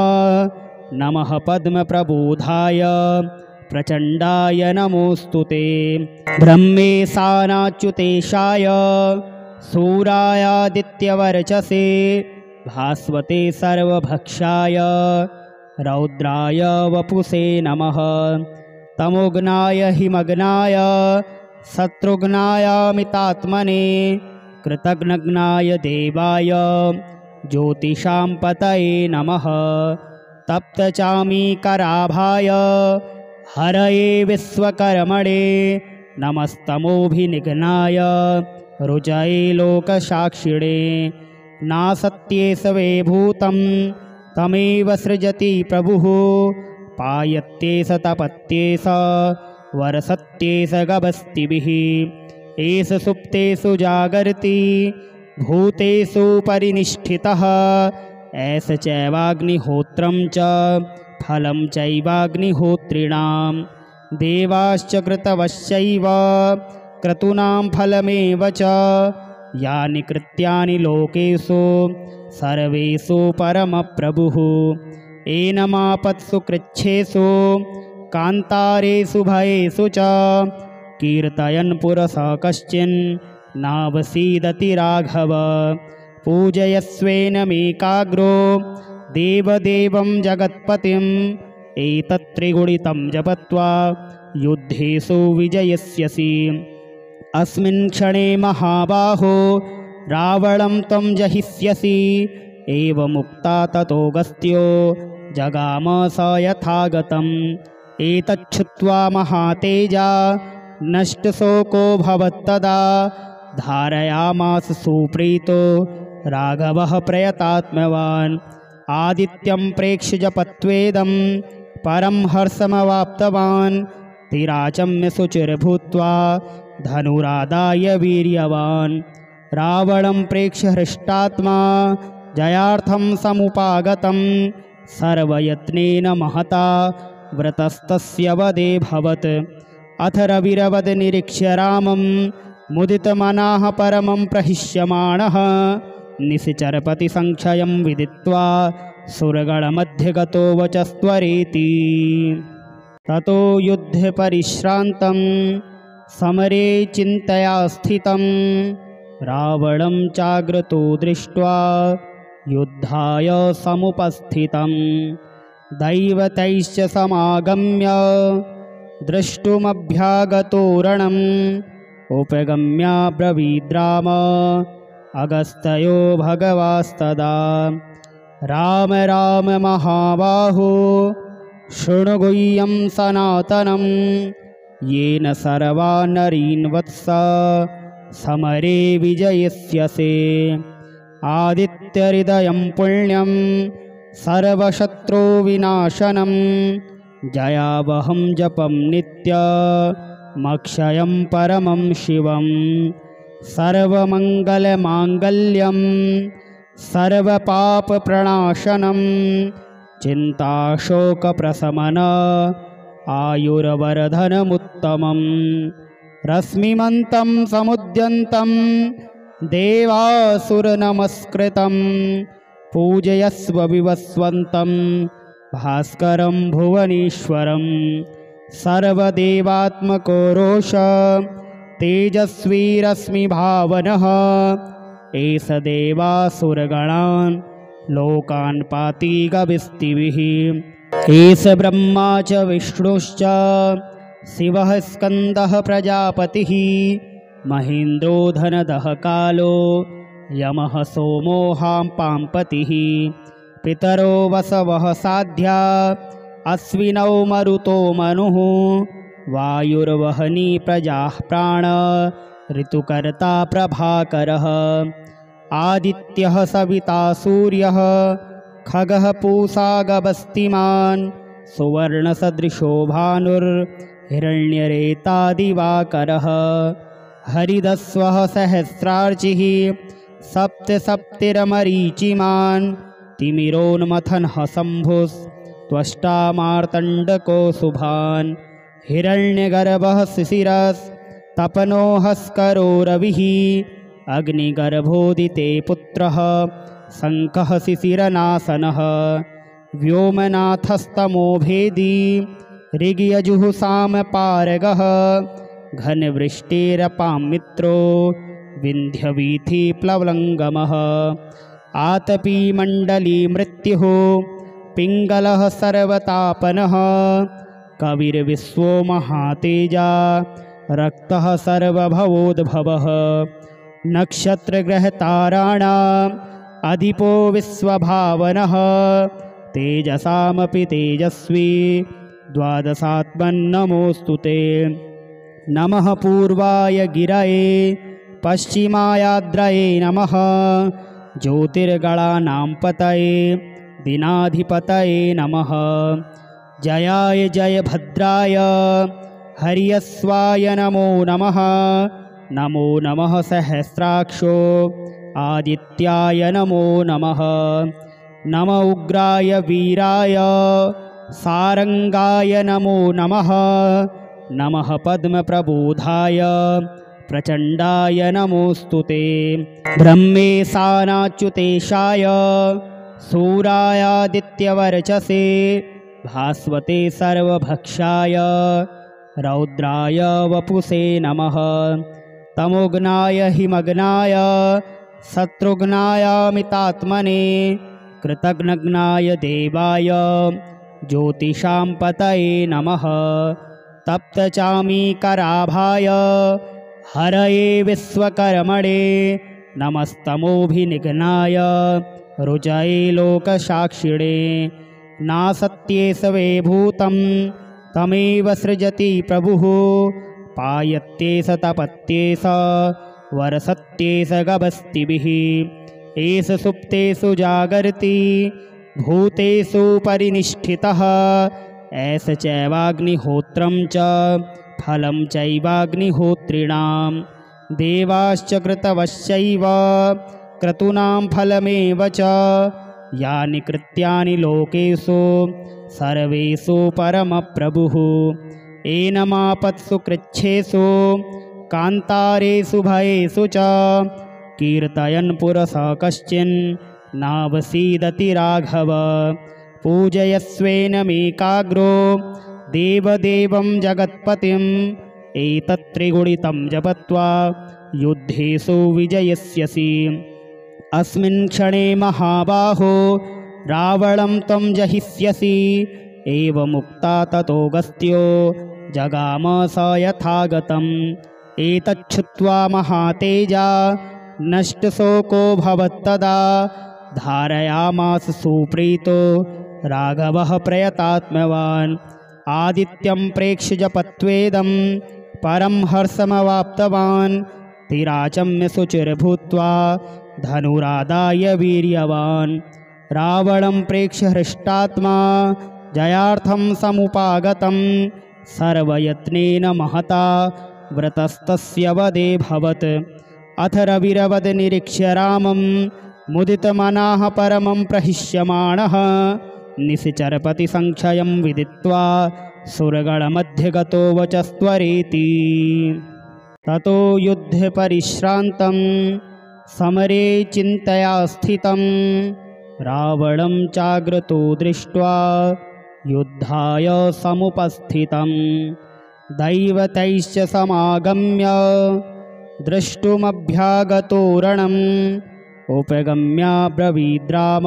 नमः पद्मप्रबोधाय प्रचण्डाय नमोऽस्तुते। ब्रह्मेशानाच्युतेशाय सूरायादित्यवर्चसे भास्वते सर्वभक्षाय रौद्राय वपुषे नमः। तमोघ्नाय हिमग्नाय शत्रुघ्नायामितात्मने कृतघ्नघ्नाय देवाय ज्योतिषां पतये नमः। तप्तचामीकराभाय हरये विश्वकर्मणे नमस्तमोभिनिघ्नाय रुचये लोकसाक्षिणे। नासत्येष वै भूतं तमेव सृजति प्रभुः पायत्येष तपत्येष वर्षत्येष गभस्तिभिः। एष सुप्तेषु जागर्ति भूतेषु परिनिष्ठितः एष चैवाग्निहोत्रं च फलं चैवाग्निहोत्रिणां। देवाश्च कृतवश्चैव क्रतूनां फलमेव च यानि कृत्यानि लोकेषु सर्वेषु परमप्रभुः। एनमापत्सु कृच्छ्रेषु कान्तारेषु भयेषु च कीर्तयन् पुरसः कश्चिन् नावसीदति राघव। पूजयस्वेनमेकाग्रो देवदेवं जगत्पतिम् एतत्त्रिगुणितं जपत्वा युद्धेषु विजयस्यसि। अस्मिन् क्षणे महाबाहो रावणं त्वं जहिष्यसि। एवमुक्ता ततोऽगस्त्यो जगाम स यथागतम्। एतच्छ्रुत्वा महातेजा नष्टशोको भवत्तदा धारयामास सुप्रीतो राघवः प्रयतात्मवान्। आदित्यं प्रेक्ष्य जपत्वेदं परं हर्षमवाप्तवान्। तिराचम्य शुचिर्भूत्वा धनुरादाय वीर्यवान्। रावणं प्रेक्ष्य हृष्टात्मा जयार्थं समुपागतं। सर्वयत्नेन महता व्रतस्तस्य वदेभवत्। अथ रविरवद निरीक्ष्य रामं मुदितमनाः परमं प्रहिष्यमाणः। निशिचरपतिसंख्यं विदित्वा सुरगणमध्ये गतो वचस्त्वरेति। ततो युद्धे परिश्रान्तं समरे चिन्तया स्थितं। रावणं चाग्रतो दृष्ट्वा युद्धाय समुपस्थितं। दैवतैश्च समागम्य द्रष्टुमभ्यागतो रणम्। उपगम्याब्रवीद्राम अगस्त्यो भगवास्तदा। राम राम महाबाहो शृणु गुह्यं सनातनं। येन सर्वा नरीन् वत्स समरे विजयिष्यसे। आदित्यहृदयं पुण्यं सर्वशत्रुविनाशनं। जयावहं जपं नित्यमक्षयं परमं शिवं। सर्वमङ्गलमाङ्गल्यं सर्वपापप्रणाशनं। चिन्ताशोकप्रशमन आयुर्वर्धनमुत्तमम्। रश्मिमन्तं समुद्यन्तं देवासुरनमस्कृतं। पूजयस्व विवस्वन्तं भास्करं भुवनेश्वरं। सर्वदेवात्मको रोष तेजस्वी रश्मिभावनः। एष देवासुरगणान् लोकान् पाति गविस्तिभिः। एष ब्रह्मा च विष्णुश्च शिवः स्कन्दः प्रजापतिः। महेन्द्रो धनदः कालो यमः सोमो पाम्पतिः। पितरो वसवः साध्या अश्विनौ मरुतो मनुः। वायुर्वहनी प्रजाः प्राण ऋतुकर्ता प्रभाकरः। आदित्यः सविता सूर्यः खगः पूषा गभस्तिमान्। सुवर्णसदृशो भानुर्हिरण्यरेता दिवाकरः। हरिदस्वः सहस्रार्चिः सप्तसप्तिरमरीचिमान्। तिमिरोन्मथनः शम्भुस्त्वष्टा मार्तण्डको शुभान्। हिरण्यगर्भः शिशिरस्तपनो हस्करो रविः। अग्निगर्भोदिते पुत्रः शङ्खः शिशिरनाशनः व्योमनाथस्तमो भेदी ऋग्यजुःसामपारगः घनवृष्टिरपां मित्रो विन्ध्यवीथिप्लवङ्गमः आतपीमण्डली मृत्युः पिङ्गलः सर्वतापनः कविर्विश्वो महातेजा रक्तः सर्वभवोद्भवः नक्षत्रग्रहताराणाम् अधिपो विश्वभावनः तेजसामपि तेजस्वी द्वादशात्मन्नमोऽस्तु ते। नमः पूर्वाय गिरये पश्चिमायाद्रये नमः ज्योतिर्गणानां पतये दिनाधिपतये नमः जयाय जयभद्राय हर्यस्वाय नमो नमः नमो नमः सहस्राक्षो आदित्याय नमो नमः नम उग्राय वीराय सारंगाय नमो नमः नमः पद्मप्रबोधाय प्रचण्डाय नमोऽस्तु ते। ब्रह्मेशानाच्युतेशाय सूरायादित्यवर्चसे भास्वते सर्वभक्षाय रौद्राय वपुषे नमः तमोघ्नाय हिमग्नाय शत्रुघ्नायामितात्मने कृतघ्नघ्नाय देवाय ज्योतिषां पतये नमः तप्तचामीकराभाय हरये विश्वकर्मणे नमस्तमोभिनिघ्नाय रुजये लोकसाक्षिणे नासत्ये सवे भूतं तमेव सृजति प्रभुः पायत्ये स तपत्ये स वरसत्ये स गभस्तिभिः एष सुप्तेषु जागर्ति भूतेषु परिनिष्ठितः एष चैवाग्निहोत्रं च फलं चैवाग्निहोत्रिणां देवाश्च कृतवश्चैव क्रतूनां फलमेव च यानि कृत्यानि लोकेषु सर्वेषु परमप्रभुः एनमापत्सु कृच्छेषु कान्तारेषु भयेषु च कीर्तयन् पुरसः कश्चिन् नावसीदति राघव पूजयस्वेनमेकाग्रो देवदेवं जगत्पतिम् एतत्त्रिगुणितं जपत्वा युद्धेषु विजयस्यसि अस्मिन् क्षणे महाबाहो रावणं त्वं जहिष्यसि एवमुक्ता ततोऽगस्त्यो जगाम स यथागतम् एतच्छ्रुत्वा महातेजा नष्टशोको भवत्तदा धारयामास सुप्रीतो राघवः प्रयतात्मवान् आदित्यं प्रेक्ष्य जपत्वेदं परं हर्षमवाप्तवान् तिराचम्य शुचिर्भूत्वा धनुरादाय वीर्यवान् रावणं प्रेक्ष्य हृष्टात्मा जयार्थं समुपागतं सर्वयत्नेन महता व्रतस्तस्य वदे भवत् अथ रविरवद निरीक्ष्य रामं मुदितमनाः परमं प्रहिष्यमाणः निशिचरपतिसंख्यं विदित्वा सुरगणमध्यगतो वचस्त्वरेति ततो युद्धे परिश्रान्तं समरे चिन्तया स्थितं रावणं चाग्रतो दृष्ट्वा युद्धाय समुपस्थितं दैवतैश्च समागम्य द्रष्टुमभ्यागतो रणम् उपगम्याब्रवीद्राम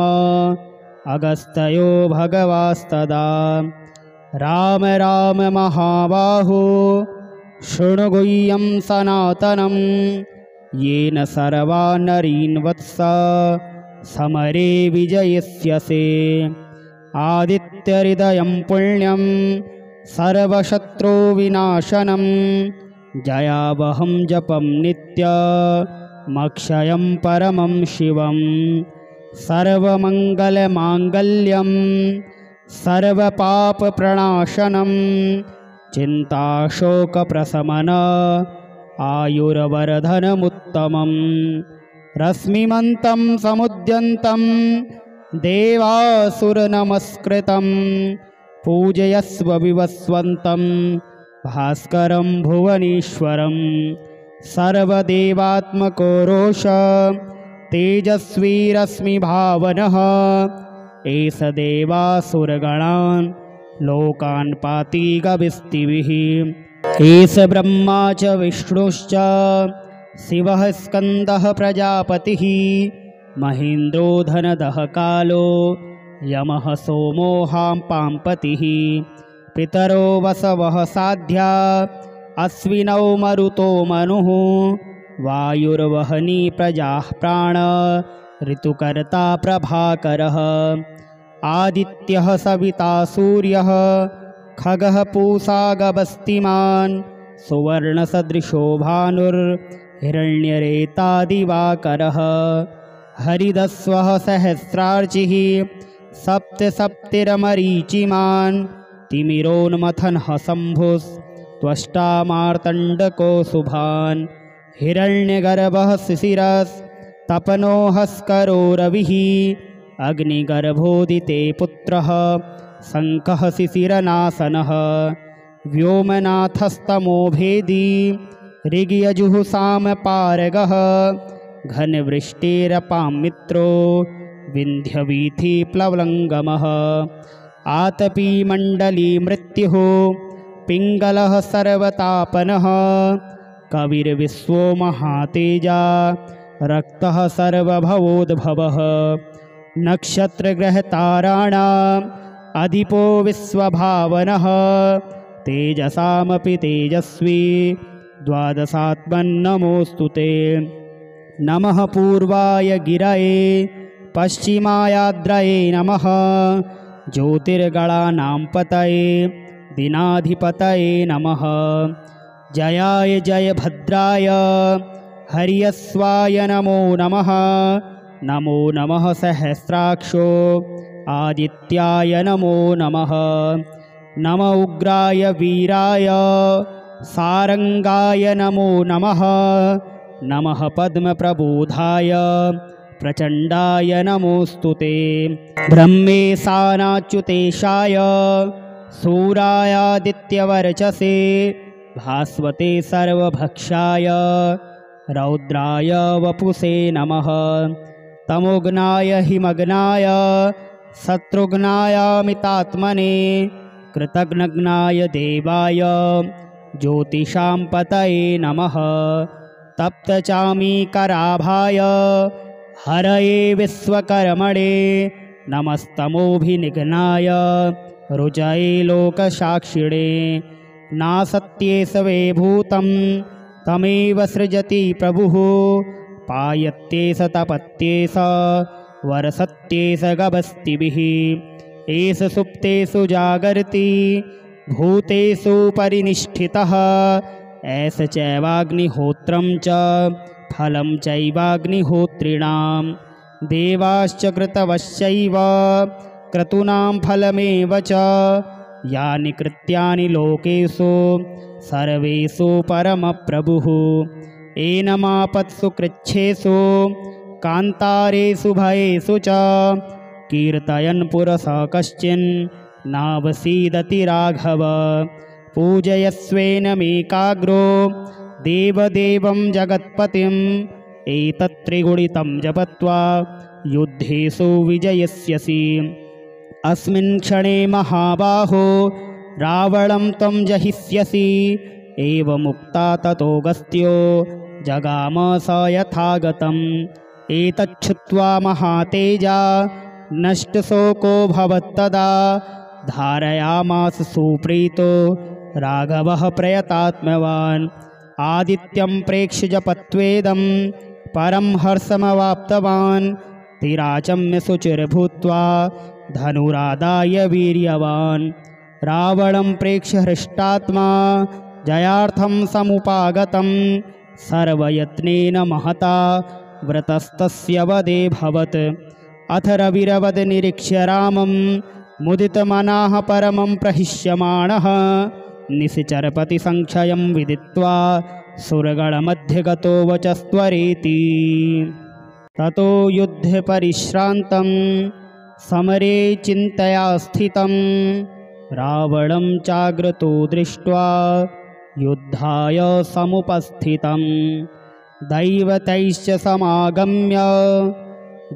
अगस्त्यो भगवास्तदा राम राम महाबाहो शृणु गुह्यं सनातनं येन सर्वा नरीन् वत्स समरे विजयिष्यसे आदित्यहृदयं पुण्यं सर्वशत्रुविनाशनं जयावहं जपं नित्यमक्षयं परमं शिवं सर्वमङ्गलमाङ्गल्यं सर्वपापप्रणाशनं चिन्ताशोकप्रशमन आयुर्वर्धनमुत्तमं रश्मिमन्तं समुद्यन्तं देवासुरनमस्कृतं पूजयस्व विवस्वन्तं भास्करं भुवनेश्वरं सर्वदेवात्मको रोष तेजस्वी रश्मिभावनः एष देवासुरगणान् लोकान् पाति गविस्तिभिः एष ब्रह्मा च विष्णुश्च शिवः स्कन्दः प्रजापतिः महेन्द्रो धनदः कालो यमः सोमो पाम्पतिः पितरो वसवः साध्या अश्विनौ मरुतो मनुः वायुर्वहनी प्रजाः प्राण ऋतुकर्ता प्रभाकरः आदित्यः सविता सूर्यः खगः पूषा गभस्तिमान् सुवर्णसदृशो भानुर्हिरण्यरेता दिवाकरः हरिदस्वः सहस्रार्चिः सप्तसप्तिरमरीचिमान् तिमिरोन्मथनः शम्भुस्त्वष्टा मार्तण्डको शुभान् हिरण्यगर्भः शिशिरस्तपनो हस्करो रविः अग्निगर्भोदिते पुत्रः शङ्खः शिशिरनाशनः व्योमनाथस्तमो भेदी ऋग्यजुःसामपारगः घनवृष्टिरपां मित्रो विन्ध्यवीथिप्लवङ्गमः आतपीमण्डली मृत्युः पिङ्गलः सर्वतापनः कविर्विश्वो महातेजा रक्तः सर्वभवोद्भवः नक्षत्रग्रहताराणाम् अधिपो विश्वभावनः तेजसामपि तेजस्वी द्वादशात्मन्नमोऽस्तु ते नमः पूर्वाय गिरये पश्चिमायाद्रये नमः ज्योतिर्गणानां पतये दिनाधिपतये नमः जयाय जयभद्राय हर्यस्वाय नमो नमः नमो नमः सहस्राक्षो आदित्याय नमो नमः नम उग्राय वीराय सारंगाय नमो नमः नमः पद्मप्रबोधाय प्रचण्डाय नमोऽस्तु ते ब्रह्मेशानाच्युतेशाय सूरायादित्यवर्चसे भास्वते सर्वभक्षाय रौद्राय वपुषे नमः तमोघ्नाय हिमग्नाय शत्रुघ्नायामितात्मने कृतघ्नघ्नाय देवाय ज्योतिषां पतये नमः तप्तचामीकराभाय हरये विश्वकर्मणे नमस्तमोभिनिघ्नाय रुजये लोकसाक्षिणे नासत्ये सवे भूतं तमेव सृजति प्रभुः पायत्ये स तपत्ये स वरसत्ये स गभस्तिभिः एष सुप्तेषु जागर्ति भूतेषु परिनिष्ठितः एष चैवाग्निहोत्रं च फलं चैवाग्निहोत्रिणां देवाश्च कृतवश्चैव क्रतूनां फलमेव च यानि कृत्यानि लोकेषु सर्वेषु परमप्रभुः एनमापत्सु कृच्छेषु कान्तारेषु भयेषु च कीर्तयन् पुरसः कश्चिन् नावसीदति राघव पूजयस्वेनमेकाग्रो देवदेवं जगत्पतिम् एतत्त्रिगुणितं जपत्वा युद्धेषु विजयस्यसि अस्मिन् क्षणे महाबाहो रावणं त्वं जहिष्यसि एवमुक्ता ततोऽगस्त्यो जगाम स यथागतम् एतच्छ्रुत्वा महातेजा नष्टशोको भवत्तदा धारयामास सुप्रीतो राघवः प्रयतात्मवान् आदित्यं प्रेक्ष्य जपत्वेदं परं हर्षमवाप्तवान् तिराचम्य शुचिर्भूत्वा धनुरादाय वीर्यवान् रावणं प्रेक्ष्य हृष्टात्मा जयार्थं समुपागतं सर्वयत्नेन महता व्रतस्तस्य वदेभवत् अथ रविरवद निरीक्ष्य रामं मुदितमनाः परमं प्रहिष्यमाणः निशिचरपतिसंख्यं विदित्वा सुरगणमध्यगतो वचस्त्वरेति ततो युद्धे परिश्रान्तं समरे चिन्तया स्थितं रावणं चाग्रतो दृष्ट्वा युद्धाय समुपस्थितं दैवतैश्च समागम्य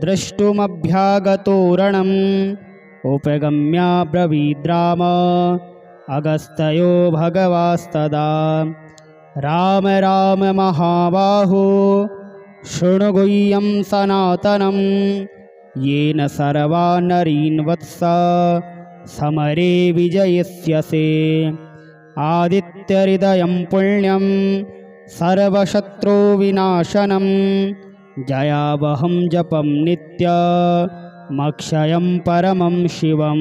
द्रष्टुमभ्यागतोरणम् उपगम्य ब्रवीद्राम अगस्त्यो भगवास्तदा राम राम महाबाहो शृणु गुह्यं सनातनं येन सर्वा नरीन् वत्स समरे विजयिष्यसे आदित्यहृदयं पुण्यं सर्वशत्रुविनाशनं जयावहं जपं नित्यमक्षयं परमं शिवं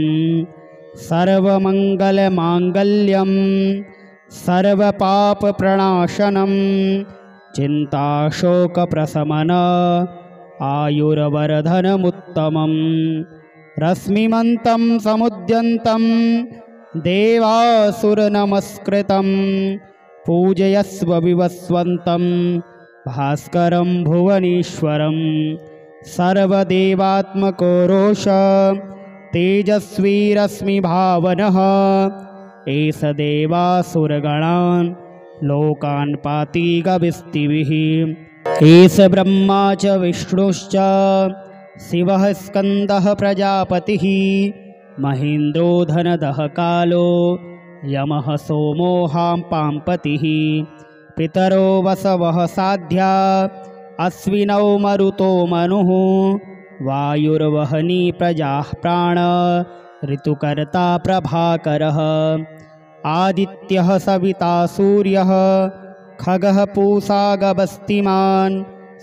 सर्वमङ्गलमाङ्गल्यं सर्वपापप्रणाशनं चिन्ताशोकप्रशमन आयुर्वर्धनमुत्तमं रश्मिमन्तं समुद्यन्तं देवासुरनमस्कृतं पूजयस्व विवस्वन्तं भास्करं भुवनेश्वरं सर्वदेवात्मको रोष तेजस्वी रश्मिभावनः एष देवासुरगणान् लोकान् पाति गविस्तिभिः एष ब्रह्मा च विष्णुश्च शिवः स्कन्दः प्रजापतिः महेन्द्रो धनदः कालो यमः सोमो हाम्पाम्पतिः पितरो वसवः साध्या अश्विनौ मरुतो मनुः वायुर्वहनी प्रजाः प्राण ऋतुकर्ता प्रभाकरः आदित्यः सविता सूर्यः खगः पूषा गभस्तिमान्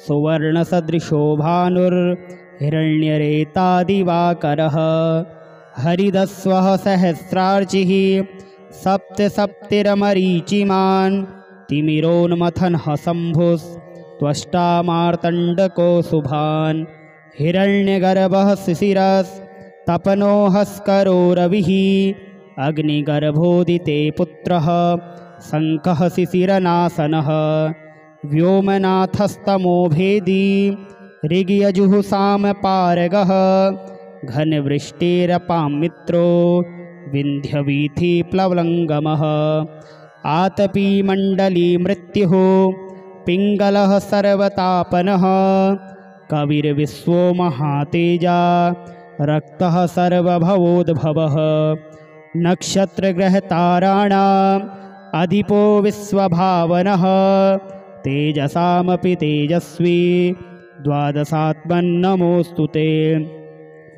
सुवर्णसदृशो भानुर्हिरण्यरेता दिवाकरः हरिदस्वः सहस्रार्चिः सप्तसप्तिरमरीचिमान् तिमिरोन्मथनः शम्भुस्त्वष्टा मार्तण्डको शुभान् हिरण्यगर्भः शिशिरस्तपनो हस्करो रविः अग्निगर्भोदिते पुत्रः शङ्खः शिशिरनाशनः व्योमनाथस्तमो भेदी ऋग्यजुःसामपारगः घनवृष्टिरपां मित्रो विन्ध्यवीथिप्लवङ्गमः आतपीमण्डली मृत्युः पिङ्गलः सर्वतापनः कविर्विश्वो महातेजा रक्तः सर्वभवोद्भवः नक्षत्रग्रहताराणाम् अधिपो विश्वभावनः तेजसामपि तेजस्वी द्वादशात्मन्नमोऽस्तु ते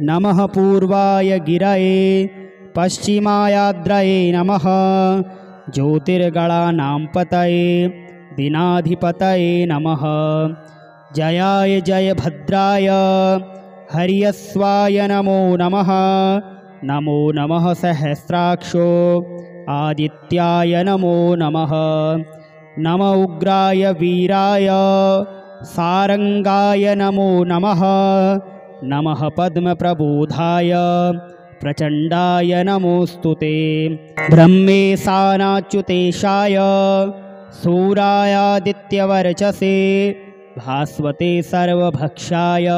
नमः पूर्वाय गिरये पश्चिमायाद्रये नमः ज्योतिर्गणानां पतये दिनाधिपतये नमः जयाय जयभद्राय हर्यस्वाय नमो नमः नमो नमः सहस्राक्षो आदित्याय नमो नमः नम उग्राय वीराय सारंगाय नमो नमः नमः पद्मप्रबोधाय प्रचण्डाय नमोऽस्तु ते ब्रह्मेशानाच्युतेशाय सूरायादित्यवर्चसे भास्वते सर्वभक्षाय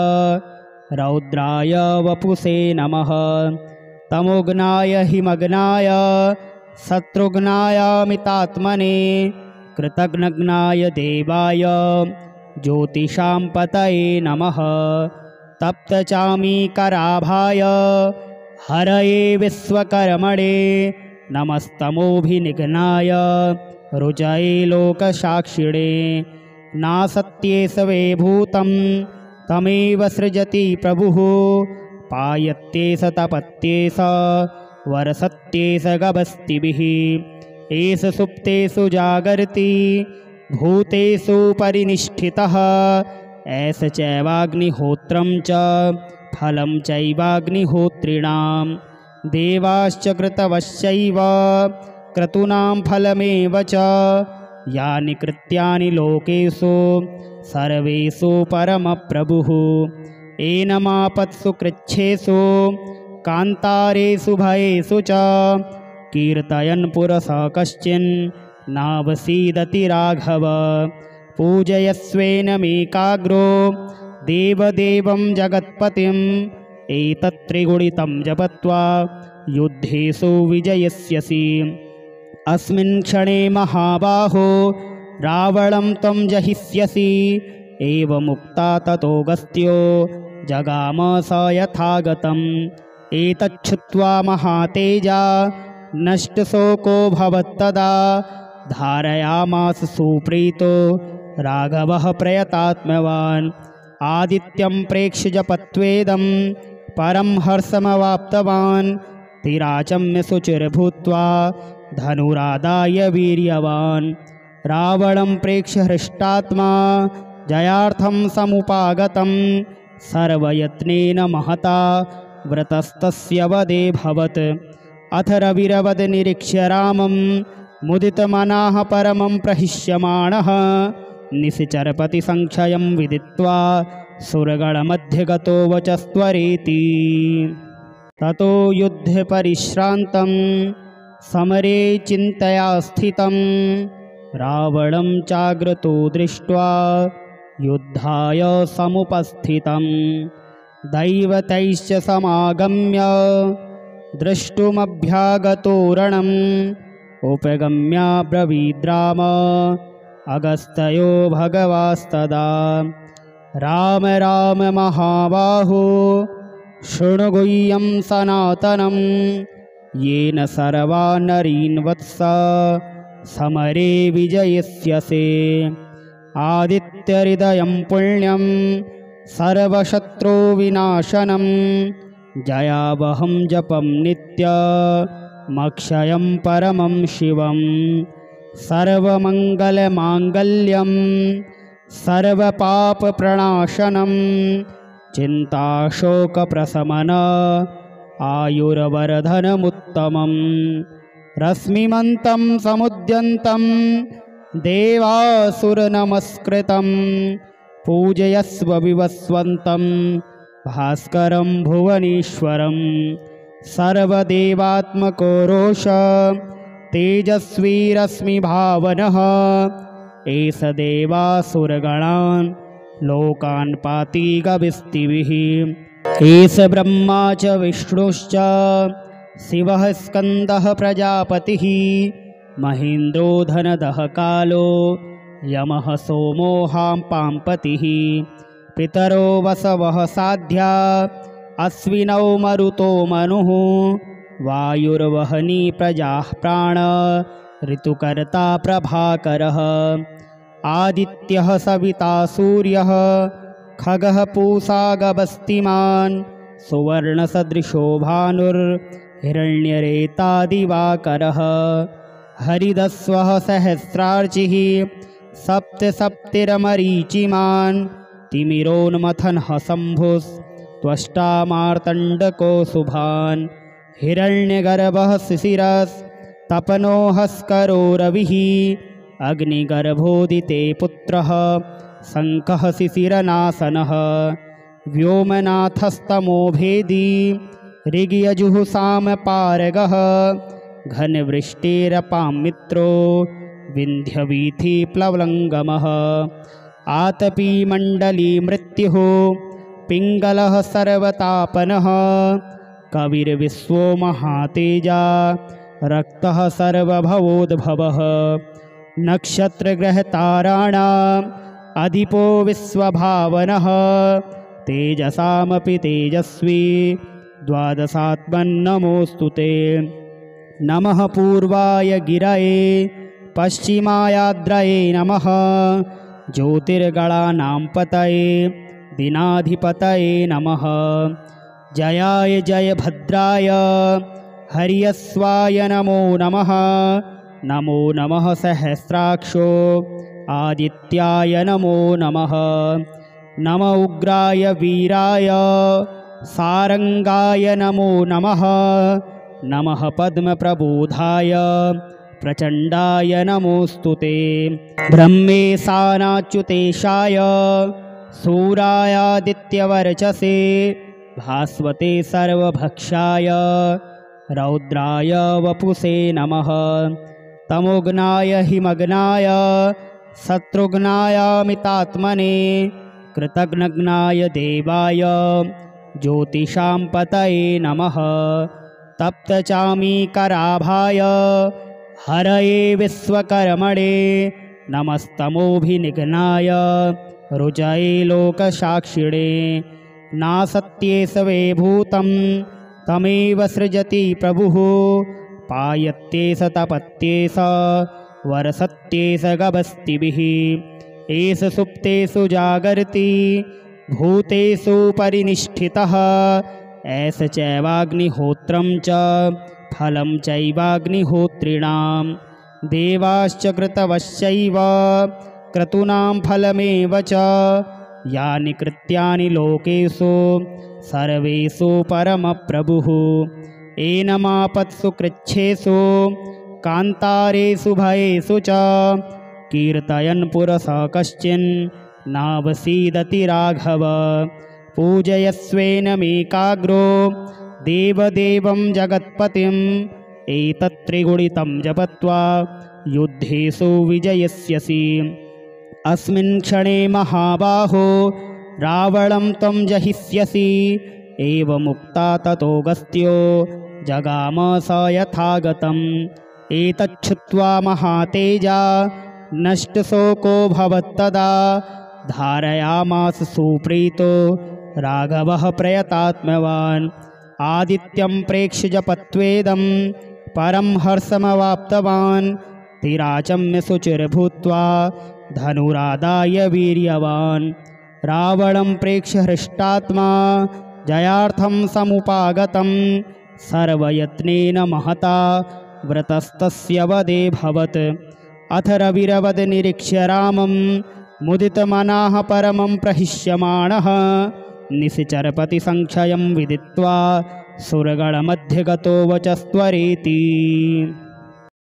रौद्राय वपुषे नमः तमोघ्नाय हिमग्नाय शत्रुघ्नायामितात्मने कृतघ्नघ्नाय देवाय ज्योतिषां पतये नमः तप्तचामीकराभाय हरये विश्वकर्मणे नमस्तमोभिनिघ्नाय रुचये लोकसाक्षिणे नासत्ये सवे भूतं तमेव सृजति प्रभुः पायत्ये स तपत्ये स वरसत्ये स गभस्तिभिः एष सुप्तेषु जागर्ति भूतेषु परिनिष्ठितः एष चैवाग्निहोत्रं च फलं चैवाग्निहोत्रिणां देवाश्च कृतवश्चैव क्रतूनां फलमेव च यानि कृत्यानि लोकेषु सर्वेषु परमप्रभुः एनमापत्सु कृच्छेषु कान्तारेषु भयेषु च कीर्तयन् पुरसः कश्चिन् नावसीदति राघव पूजयस्वेनमेकाग्रो देवदेवं जगत्पतिम् एतत्त्रिगुणितं जपत्वा युद्धेषु विजयस्यसि अस्मिन् क्षणे महाबाहो रावणं त्वं जहिष्यसि। एवमुक्ता ततोऽगस्त्यो जगाम स यथागतम्। एतच्छ्रुत्वा महातेजा नष्टशोको भवत्तदा। धारयामास सुप्रीतो राघवः प्रयतात्मवान्। आदित्यं प्रेक्ष्य जपत्वेदं परं हर्षमवाप्तवान्। तिराचम्य शुचिर्भूत्वा धनुरादाय वीर्यवान्। रावणं प्रेक्ष्य हृष्टात्मा जयार्थं समुपागतं। सर्वयत्नेन महता व्रतस्तस्य वदेभवत्। अथ रविरवद निरीक्ष्य रामं मुदितमनाः परमं प्रहिष्यमाणः। निशिचरपति संक्षयं विदित्वा सुरगणमध्ये गतो वचस्त्वरेति। ततो युद्धे परिश्रान्तं समरे चिन्तया स्थितं। रावणं चाग्रतो दृष्ट्वा युद्धाय समुपस्थितं। दैवतैश्च समागम्य द्रष्टुमभ्यागतो रणम्। उपगम्य ब्रवीद्राम अगस्त्यो भगवास्तदा। राम राम महाबाहो शृणु गुह्यं सनातनं। येन सर्वा नरीन् वत्स समरे विजयिष्यसे। आदित्यहृदयं पुण्यं सर्वशत्रुविनाशनं। जयावहं जपं नित्यमक्षयं परमं शिवम्। सर्वमङ्गलमाङ्गल्यं सर्वपापप्रणाशनं। चिन्ताशोकप्रशमन आयुर्वर्धनमुत्तमम्। रश्मिमन्तं समुद्यन्तं देवासुरनमस्कृतं। पूजयस्व विवस्वन्तं भास्करं भुवनेश्वरं। सर्वदेवात्मको रोष तेजस्वी रश्मिभावनः। एष देवासुरगणान् लोकान् पाति गविस्तिभिः। एष ब्रह्मा च विष्णुश्च शिवः स्कन्दः प्रजापतिः। महेन्द्रो धनदः कालो यमः सोमो हाम्पाम्पतिः। पितरो वसवः साध्या अश्विनौ मरुतो मनुः। वायुर्वहनी प्रजाः प्राण ऋतुकर्ता प्रभाकरः। आदित्यः सविता सूर्यः खगः पूषा गवस्तिमान्। सुवर्णसदृशो भानुर्हिरण्यरेता दिवाकरः। हरिदस्वः सहस्रार्चिः सप्तसप्तिरमरीचिमान्। तिमिरोन्मथनः शम्भुस्त्वष्टा मार्तण्डको शुभान्। हिरण्यगर्भः शिशिरस्तपनो हस्करो रविः। अग्निगर्भोदिते पुत्रः शङ्खः शिशिरनाशनः। व्योमनाथस्तमो भेदी ऋग्यजुःसामपारगः। घनवृष्टिरपां मित्रो विन्ध्यवीथिप्लवङ्गमः। आतपीमण्डली मृत्युः पिङ्गलः सर्वतापनः। कविर्विश्वो महातेजा रक्तः सर्वभवोद्भवः। नक्षत्रग्रहताराणाम् अधिपो विश्वभावनः। तेजसामपि तेजस्वी द्वादशात्मन्नमोऽस्तु ते। नमः पूर्वाय गिरये पश्चिमायाद्रये नमः। ज्योतिर्गणानां पतये दिनाधिपतये नमः। जयाय जयभद्राय हर्यस्वाय नमो नमः। नमो नमः सहस्राक्षो आदित्याय नमो नमः। नम उग्राय वीराय सारंगाय नमो नमः। नमः पद्मप्रबोधाय प्रचण्डाय नमोऽस्तु ते। ब्रह्मेशानाच्युतेशाय सूरायादित्यवर्चसे। भास्वते सर्वभक्षाय रौद्राय वपुषे नमः। तमोघ्नाय हिमग्नाय शत्रुघ्नायामितात्मने। कृतघ्नघ्नाय देवाय ज्योतिषां पतये नमः। तप्तचामीकराभाय हरये विश्वकर्मणे नमस्तमोभिनिघ्नाय रुचये लोकसाक्षिणे नासत्ये सवे भूतं तमेव सृजति प्रभुः पायत्ये स तपत्ये स वर्षत्ये स गभस्तिभिः एष सुप्तेषु जागर्ति भूतेषु परिनिष्ठितः एष चैवाग्निहोत्रं च फलं चैवाग्निहोत्रिणां देवाश्च कृतवश्चैव क्रतूनां फलमेव च यानि कृत्यानि लोकेषु सर्वेषु परमप्रभुः एनमापत्सु कृच्छेषु कान्तारेषु भयेषु च कीर्तयन् पुरसः कश्चिन् नावसीदति राघव पूजयस्वेनमेकाग्रो देवदेवं जगत्पतिम् एतत्त्रिगुणितं जपत्वा युद्धेषु विजयस्यसि अस्मिन् क्षणे महाबाहो रावणं त्वं जहिष्यसि एवमुक्ता ततोऽगस्त्यो जगाम स यथागतम् एतच्छ्रुत्वा महातेजा नष्टशोको भवत्तदा धारयामास सुप्रीतो राघवः प्रयतात्मवान् आदित्यं प्रेक्ष्य जपत्वेदं परं हर्षमवाप्तवान् तिराचम्य शुचिर्भूत्वा धनुरादाय वीर्यवान् रावणं प्रेक्ष्य हृष्टात्मा जयार्थं समुपागतं सर्वयत्नेन महता व्रतस्तस्य वदेभवत् अथ रविरवद निरीक्ष्य रामं मुदितमनाः परमं प्रहिष्यमाणः निशिचरपतिसंक्षयं विदित्वा सुरगणमध्ये गतो वचस्त्वरेति।